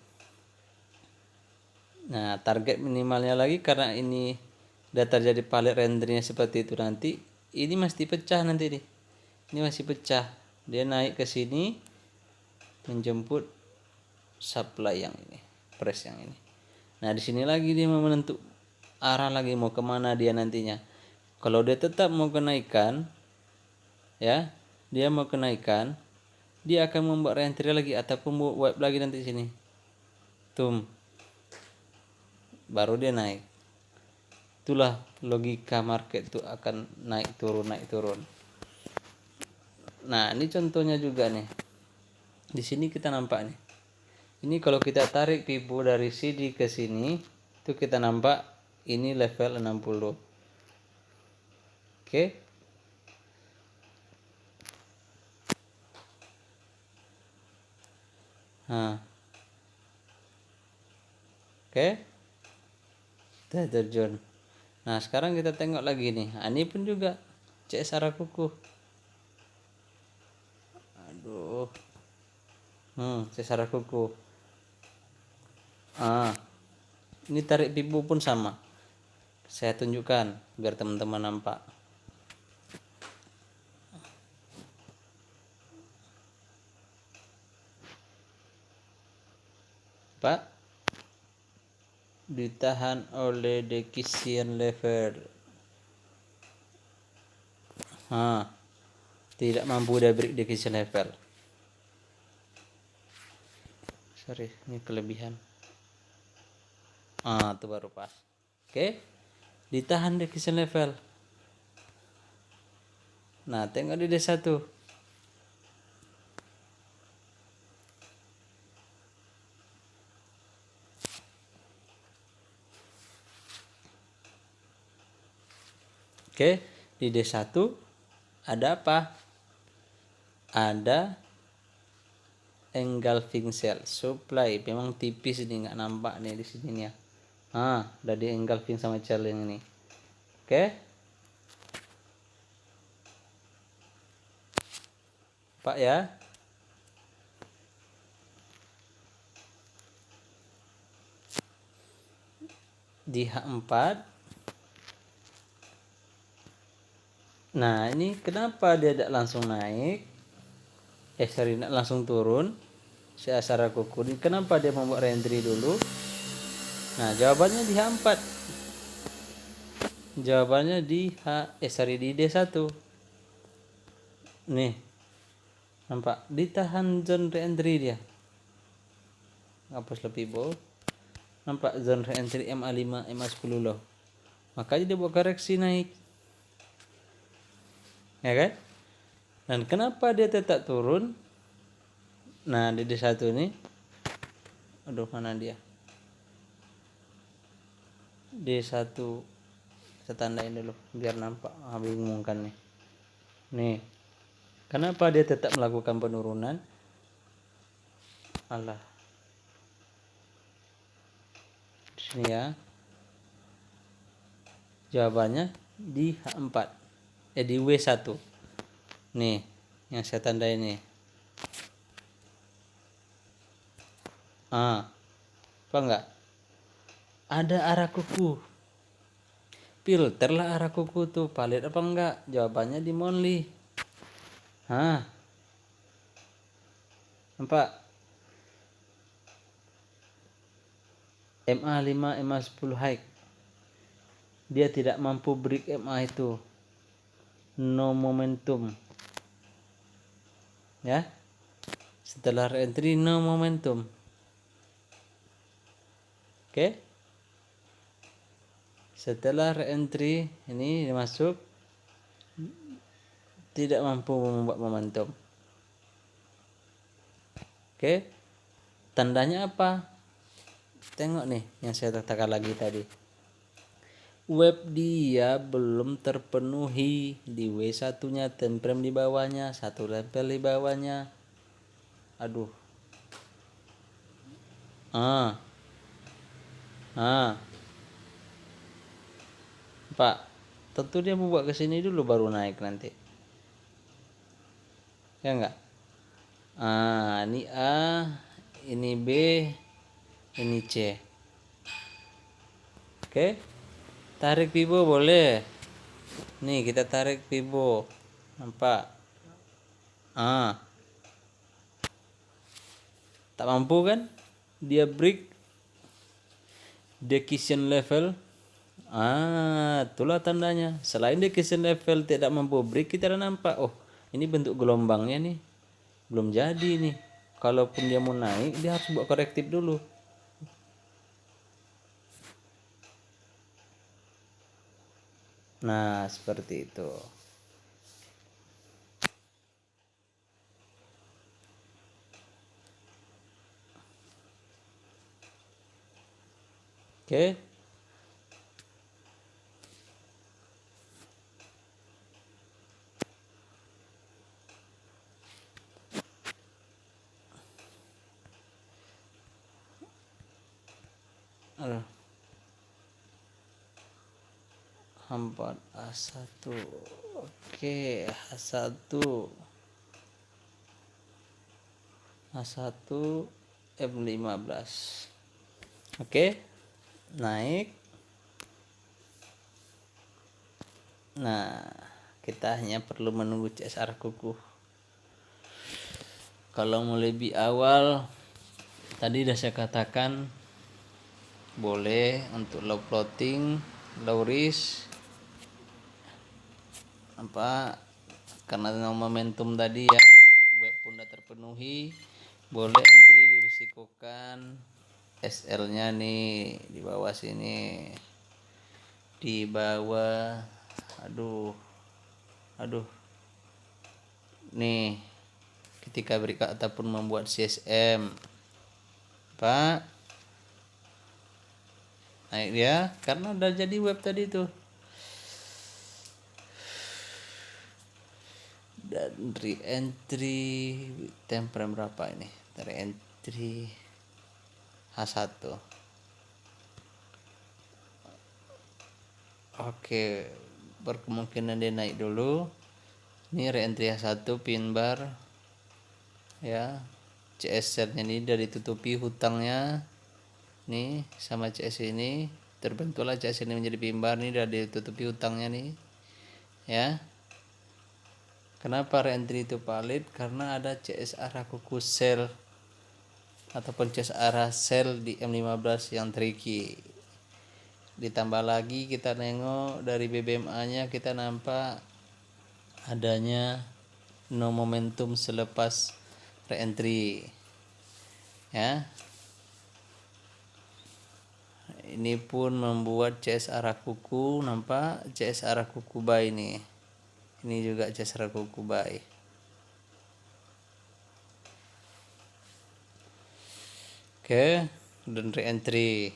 Nah, target minimalnya lagi karena ini udah terjadi palet rendernya seperti itu nanti, ini masih pecah nanti nih. Ini masih pecah. Dia naik ke sini menjemput supply yang ini, press yang ini. Nah, di sini lagi dia mau menentuk arah lagi mau kemana dia nantinya. Kalau dia tetap mau kenaikan, ya, dia mau kenaikan, dia akan membuat reentry lagi ataupun membuat web lagi nanti sini. Baru dia naik. Itulah logika market itu akan naik turun. Nah, ini contohnya juga nih. Di sini kita nampak nih. Ini kalau kita tarik pibo dari sini ke sini, itu kita nampak ini level 60. Oke. Nah. Oke. Kita terjun. Nah, sekarang kita tengok lagi nih. Nah, ini pun juga CS arah kuku. Aduh. CS arah kuku. Ini tarik pibo pun sama. Saya tunjukkan biar teman-teman nampak. Pak, ditahan oleh decision level. Tidak mampu dia break decision level. Sorry, ini kelebihan. Itu baru pas. Oke. Ditahan decision level. Nah, tengok di D1. Oke, di D1 ada apa? Ada engulfing cell supply. Memang tipis ini, nggak nampak nih di sini nih ya. Udah di engulfing sama cell yang ini. Oke. Pak ya. Di H4. Nah, ini kenapa dia tidak langsung naik? Sorry, tidak langsung turun. CSR kuku. Kenapa dia membuat reentry dulu? Nah, jawabannya di H4. Jawabannya di di D1. Nih, nampak ditahan zone reentry dia. Hapus lebih bold. Nampak zone reentry MA5 MA10 loh. Makanya dia buat koreksi naik. Ya kan? Dan kenapa dia tetap turun? Nah, di D1 ini, aduh mana dia? D1 saya tandain dulu biar nampak. Bingung kan nih. Nih. Kenapa dia tetap melakukan penurunan? Alah. Di sini ya. Jawabannya di H4. Di W1. Nih, yang saya tandain nih. Apa enggak? Ada arah kuku. Filterlah arah kuku tuh, valid apa enggak? Jawabannya di Monthly. Nampak? MA5, MA10 high. Dia tidak mampu break MA itu. No momentum. Ya. Setelah reentry no momentum. Oke. Setelah reentry ini masuk tidak mampu membuat momentum. Oke. Tandanya apa? Tengok nih yang saya katakan lagi tadi. Web dia belum terpenuhi di W1-nya, time frame di bawahnya, satu level di bawahnya. Aduh. Pak, tentu dia mau buat ke sini dulu baru naik nanti. Ya enggak? Ini A, ini B, ini C. Oke. Tarik pibo boleh. Nih, kita tarik pibo. Nampak? Tak mampu kan? Dia break decision level. Itulah tandanya. Selain decision level tidak mampu break, kita dah nampak. Oh, ini bentuk gelombangnya nih. Belum jadi nih. Kalaupun dia mau naik, dia harus buat korektif dulu. Nah, seperti itu. Oke. Hambat A1. Oke, H1. H1 F15. Oke. Naik. Nah, kita hanya perlu menunggu CSR kuku. Kalau mau lebih awal, tadi sudah saya katakan boleh untuk low floating, low risk, karena momentum tadi ya, web pun sudah terpenuhi, boleh entry dirisikokan. SL-nya nih di bawah sini, di bawah, aduh, nih ketika berikat ataupun membuat CSM, Pak, naik dia karena udah jadi web tadi tuh. Dan re-entry time frame berapa ini? Re-entry H1. Oke, berkemungkinan dia naik dulu. Ini re-entry H1 pin bar ya. CSR-nya ini udah ditutupi hutangnya. Nih sama CS ini terbentuklah CS ini menjadi pin bar, nih udah ditutupi hutangnya nih. Ya. Kenapa re-entry itu valid? Karena ada CSR kuku sel ataupun cas arah sel di M15 yang tricky. Ditambah lagi kita nengok dari BBMA nya, kita nampak adanya no momentum selepas reentry ya. Ini pun membuat CS arah kuku, nampak CS arah kuku buy ini. Ini juga CS arah kuku buy. Oke, dan reentry.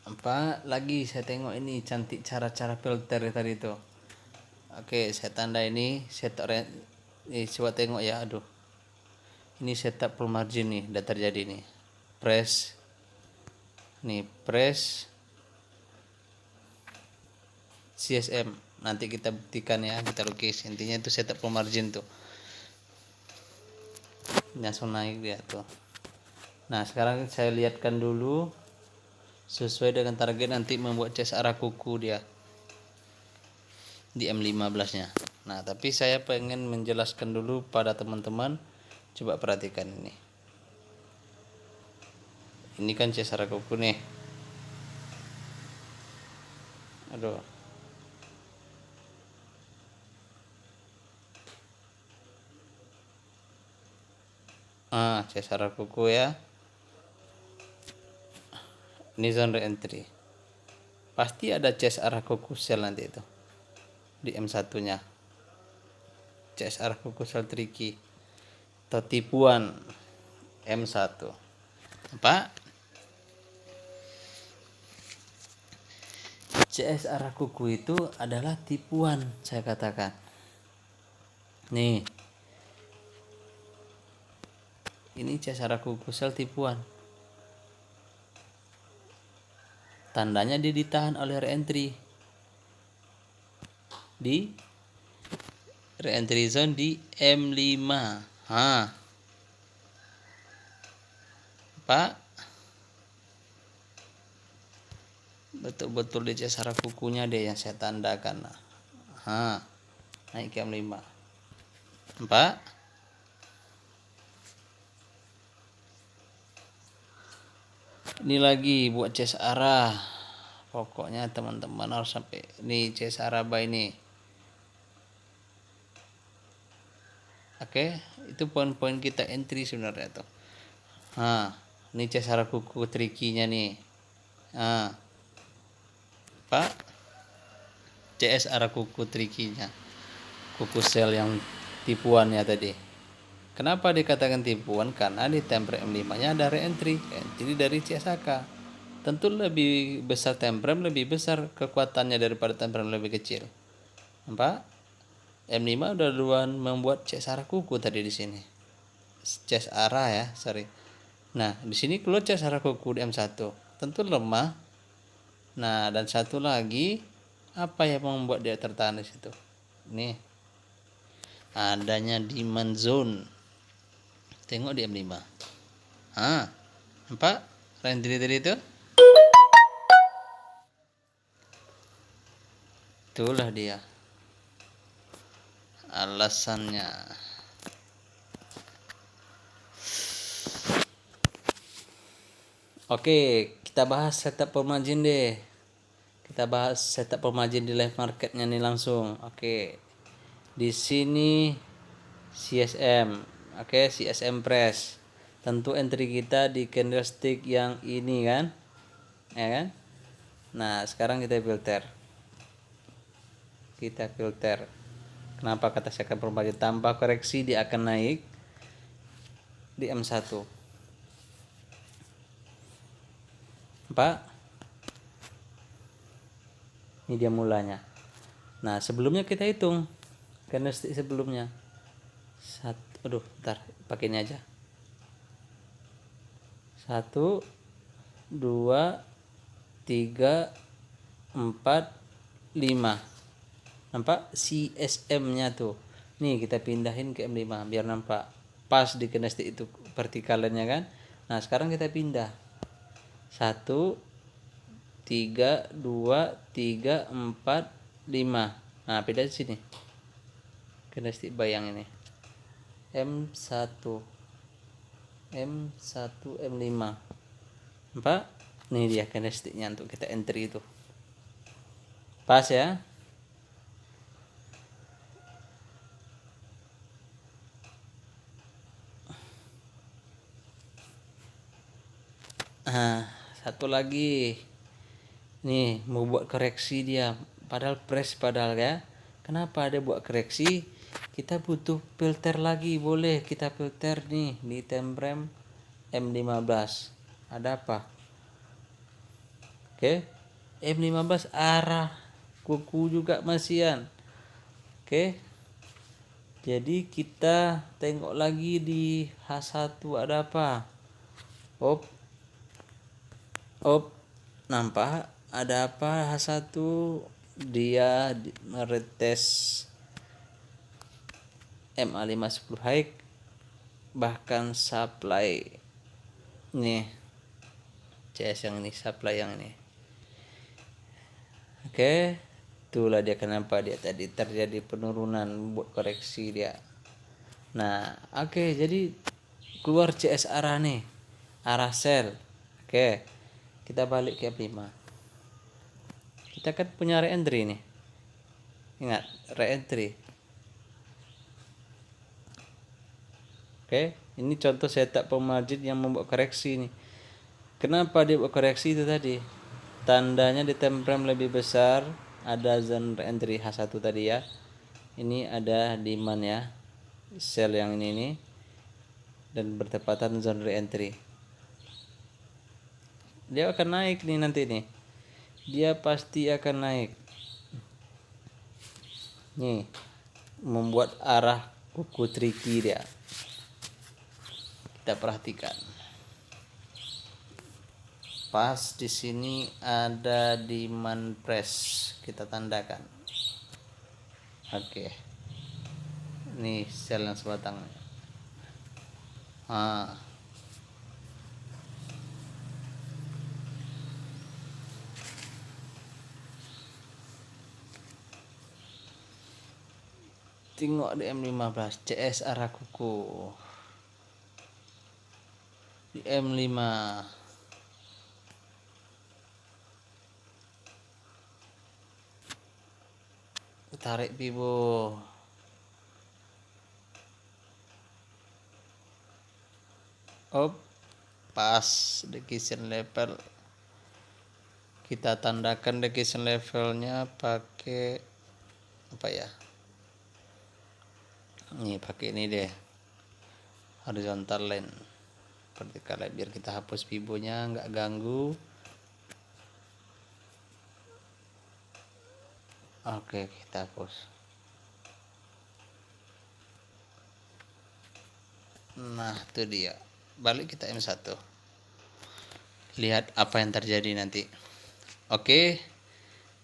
Apa lagi saya tengok ini cantik cara-cara filter tadi itu. Oke, saya tanda ini setup ini, coba tengok ya. Aduh, ini setup full margin nih, udah terjadi nih. Press nih, press CSM. Nanti kita buktikan ya, kita lukis. Intinya itu setup full margin tuh, langsung naik dia tuh. Nah, sekarang saya lihatkan dulu sesuai dengan target nanti membuat CS arah kuku dia di M15 nya. Nah, tapi saya pengen menjelaskan dulu pada teman-teman, coba perhatikan ini. Ini kan CS arah kuku nih. Aduh, CS arah kuku ya. Ini zone reentry. Pasti ada CS arah kuku sel nanti itu di M1 nya. CS arah kuku sel tricky atau tipuan M1. Apa? CS arah kuku itu adalah tipuan, saya katakan. Nih. Ini CS arah kuku sel tipuan. Tandanya dia ditahan oleh reentry. Di reentry zone di M5. Pak, betul-betul di CS arah kukunya deh yang saya tandakan. Naik ke M5. Pak, ini lagi buat CS arah. Pokoknya teman-teman harus sampai ini CS arah buy ini. Oke, itu poin-poin kita entry sebenarnya tuh. Ini CS arah kuku tricky-nya nih. Pak, CS arah kuku tricky-nya. Kuku sel yang tipuannya tadi. Kenapa dikatakan tipuan? Karena di time frame 5 nya ada reentry dari CSAK. Tentu lebih besar time frame, lebih besar kekuatannya daripada time frame lebih kecil. Nampak? M5 udah duluan membuat CS arah kuku tadi di sini. CS arah ya, sorry. Nah, di sini keluar CS arah kuku di M1. Tentu lemah. Nah, dan satu lagi, apa yang membuat dia tertahan di situ? Nih. Adanya demand zone. Tengok di M5. Nampak? Reentry tadi itu? Itulah dia alasannya. Oke, kita bahas setup margin deh. Kita bahas setup margin di live marketnya nih langsung. Oke. Di sini CSM. Oke, CSM press. Tentu entry kita di candlestick yang ini kan? Ya kan? Nah, sekarang kita filter. Kenapa kata saya akan margin? Tanpa koreksi dia akan naik di M1. Pak, ini dia mulanya. Nah, sebelumnya kita hitung candlestick sebelumnya. Bentar, pakai ini aja. 1 2 3 4 5. Nampak CSM-nya tuh. Nih kita pindahin ke M5 biar nampak pas di candlestick itu vertikalannya kan. Nah sekarang kita pindah 1, 3, 2, 3, 4, 5. Nah pindah di sini. Candlestick bayang ini. M1, M1, M5. Nampak? Ini dia candlesticknya untuk kita entry itu. Pas ya. Nah, satu lagi. Nih, mau buat koreksi dia. Padahal press padahal ya. Kenapa ada buat koreksi? Kita butuh filter lagi. Boleh kita filter nih di time frame M15. Ada apa? Oke. M15 arah kuku juga masian. Oke. Jadi kita tengok lagi di H1 ada apa? Op. Nampak ada apa H1? Dia meretes MA510 high, bahkan supply nih CS yang ini, supply yang ini. Oke, itulah dia kenapa dia tadi terjadi penurunan buat koreksi dia. Nah, oke, jadi keluar CS arah nih, arah sell. Oke, kita balik ke F5. Kita kan punya re-entry nih. Ingat, re-entry. Oke, ini contoh setup pemargin yang membuat koreksi nih. Kenapa dia buat koreksi itu tadi? Tandanya di time frame lebih besar, ada zone re-entry H1 tadi ya. Ini ada demand ya. Sell yang ini nih. Dan bertepatan zone re-entry. Dia akan naik nih nanti nih. Dia pasti akan naik. Nih, membuat arah kuku tricky dia. Kita perhatikan. Pas di sini ada demand press, kita tandakan. Oke. Ini sel yang sebatang. Tengok di M15 CS arah kuku. Di M5 tarik pibo. Pas decision level. Kita tandakan decision levelnya pakai apa ya? Ini pakai ini deh. Horizontal line. Vertical line, biar kita hapus pibonya nggak ganggu. Oke, kita hapus. Nah, itu dia. Balik kita M1. Lihat apa yang terjadi nanti. Oke.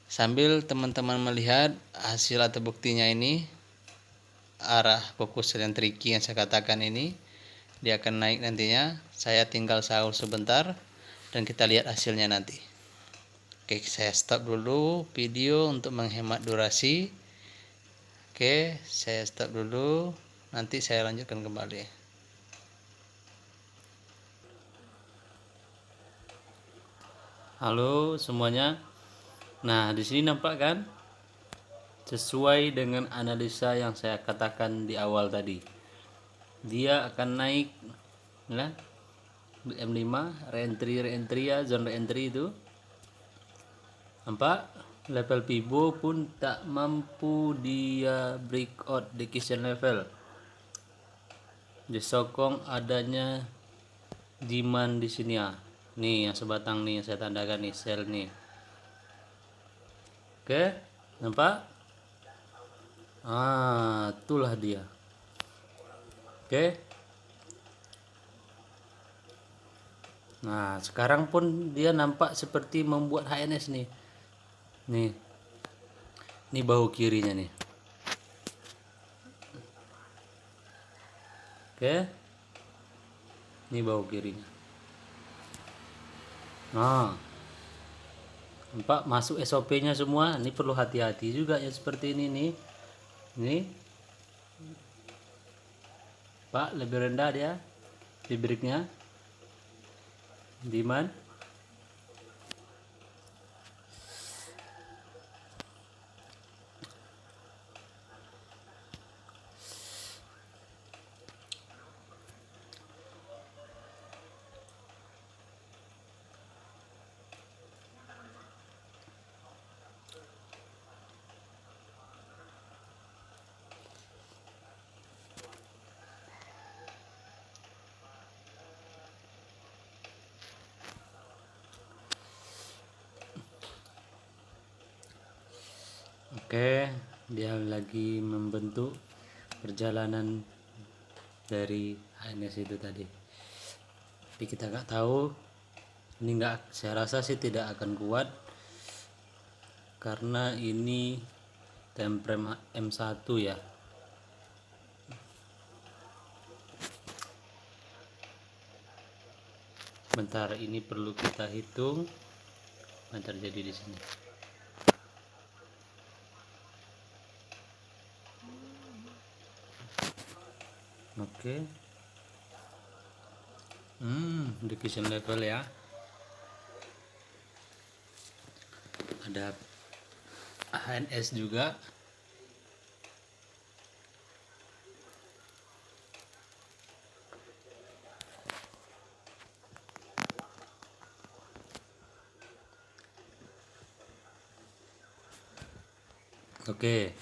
Sambil teman-teman melihat hasil atau buktinya ini, arah fokus yang tricky yang saya katakan ini, dia akan naik nantinya. Saya tinggal sahur sebentar dan kita lihat hasilnya nanti. Oke, saya stop dulu video untuk menghemat durasi. Oke, saya stop dulu. Nanti saya lanjutkan kembali. Halo semuanya. Nah, di sini nampak kan? Sesuai dengan analisa yang saya katakan di awal tadi. Dia akan naik ya. M5 re-entry ya, zone re-entry itu. Nampak? Level pibo pun tak mampu dia breakout decision level. Disokong adanya demand di sini ya. Nih yang sebatang nih yang saya tandakan nih, sell nih. Oke, nampak? Itulah dia. Oke. Nah, sekarang pun dia nampak seperti membuat HNS nih. Nih. Ini bahu kirinya nih. Oke. Ini bahu kirinya. Nah, Pak masuk SOP-nya semua. Ini perlu hati-hati juga ya seperti ini nih. Ini Pak lebih rendah dia di breaknya. Demand. Oke, dia lagi membentuk perjalanan dari HNS itu tadi. Tapi kita nggak tahu, ini nggak, saya rasa sih tidak akan kuat karena ini temprem M1 ya. Bentar, ini perlu kita hitung apa yang terjadi di sini. Oke. Education level ya. Ada HNS juga. Oke.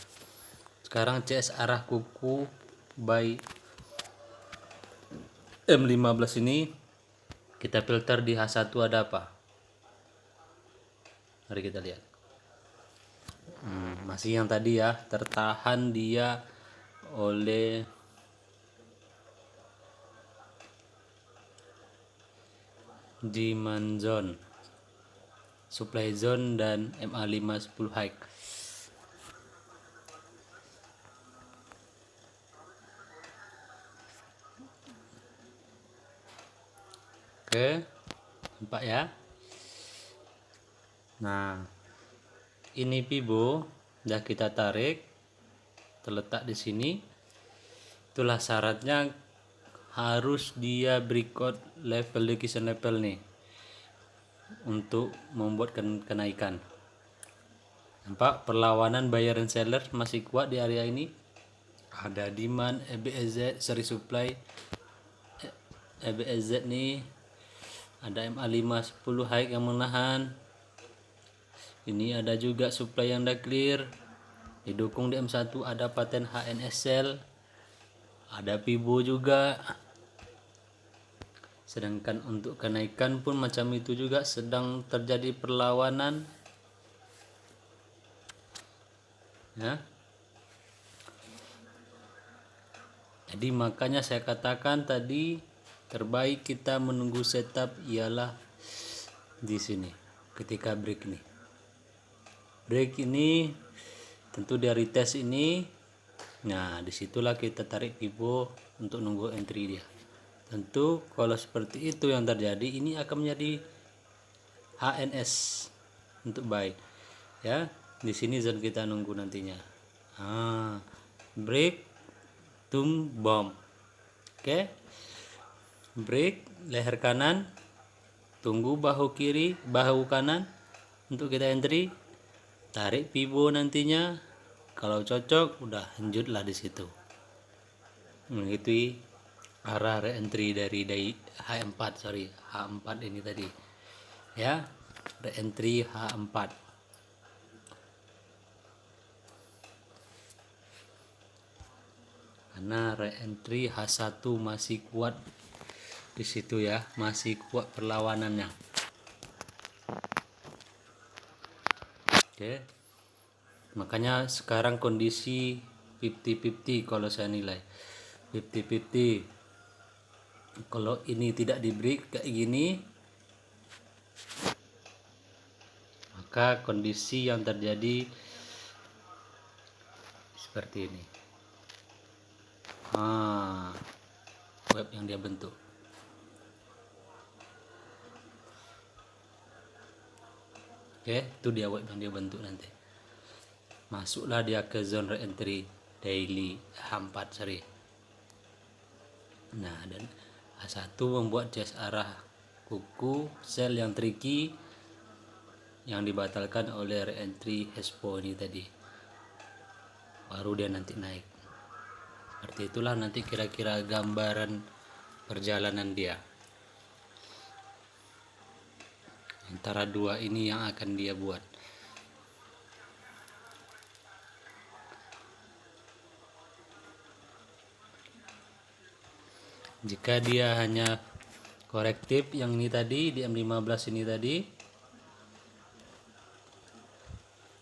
Sekarang CS arah kuku by M15 ini kita filter di H1 ada apa? Mari kita lihat. Masih yang tadi ya, tertahan dia oleh demand zone, supply zone dan MA510 high. Oke, nampak ya. Nah, ini pibo udah kita tarik, terletak di sini. Itulah syaratnya, harus dia berikut level decision level nih untuk membuat kenaikan. Nampak perlawanan buyer and seller masih kuat di area ini. Ada demand, EBSZ, seri supply EBSZ nih, ada MA510 high yang menahan. Ini ada juga supply yang udah clear, didukung di M1 ada paten HNSL, ada Pibo juga. Sedangkan untuk kenaikan pun macam itu juga, sedang terjadi perlawanan ya. Jadi makanya saya katakan tadi, terbaik kita menunggu setup ialah di sini ketika break nih. Break ini tentu dari tes ini, nah disitulah kita tarik pivo untuk nunggu entry dia. Tentu kalau seperti itu yang terjadi, ini akan menjadi HNS untuk buy ya. Di sini zone kita nunggu nantinya. Break tum bomb. Oke, break leher kanan, tunggu bahu kiri, bahu kanan untuk kita entry, tarik pivo nantinya. Kalau cocok udah lanjutlah di situ, mengikuti arah re-entry dari H4 ini tadi ya, re-entry H4. Karena re-entry H1 masih kuat di situ ya, masih kuat perlawanannya. Oke, makanya sekarang kondisi 50-50 kalau saya nilai 50-50. Kalau ini tidak di break kayak gini, maka kondisi yang terjadi seperti ini. Web yang dia bentuk. Oke, itu dia web yang dia bentuk nanti. Masuklah dia ke zone re-entry daily H4 sorry. Nah, dan H1 membuat jas arah kuku sel yang tricky yang dibatalkan oleh re-entry Hespo ini tadi. Baru dia nanti naik. Seperti itulah nanti kira-kira gambaran perjalanan dia. Antara dua ini yang akan dia buat. Jika dia hanya korektif yang ini tadi di M15 ini tadi,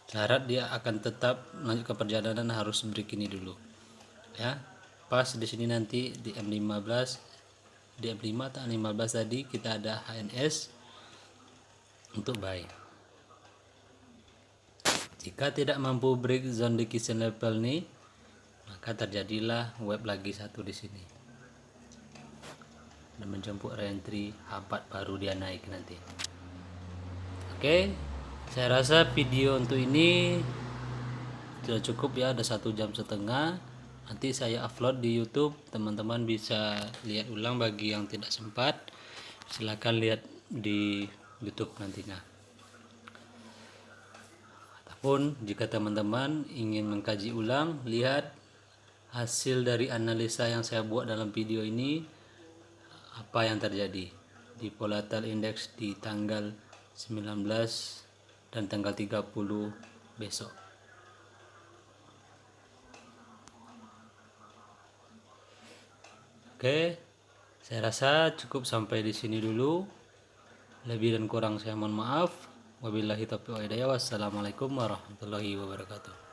syarat dia akan tetap melanjutkan perjalanan harus break ini dulu. Ya. Pas di sini nanti di M15 di M5 atau M15 tadi kita ada HNS untuk buy. Jika tidak mampu break zone decrease level ini, maka terjadilah web lagi satu di sini dan menjemput re-entry H4 baru dia naik nanti. Oke, saya rasa video untuk ini sudah cukup ya, ada 1,5 jam. Nanti saya upload di YouTube, teman-teman bisa lihat ulang. Bagi yang tidak sempat, silakan lihat di YouTube nantinya. Ataupun jika teman-teman ingin mengkaji ulang, lihat hasil dari analisa yang saya buat dalam video ini, apa yang terjadi di volatile index di tanggal 19 dan tanggal 30 besok. Oke, saya rasa cukup sampai di sini dulu. Lebih dan kurang saya mohon maaf. Wabillahi taufiq wal hidayah. Wassalamualaikum warahmatullahi wabarakatuh.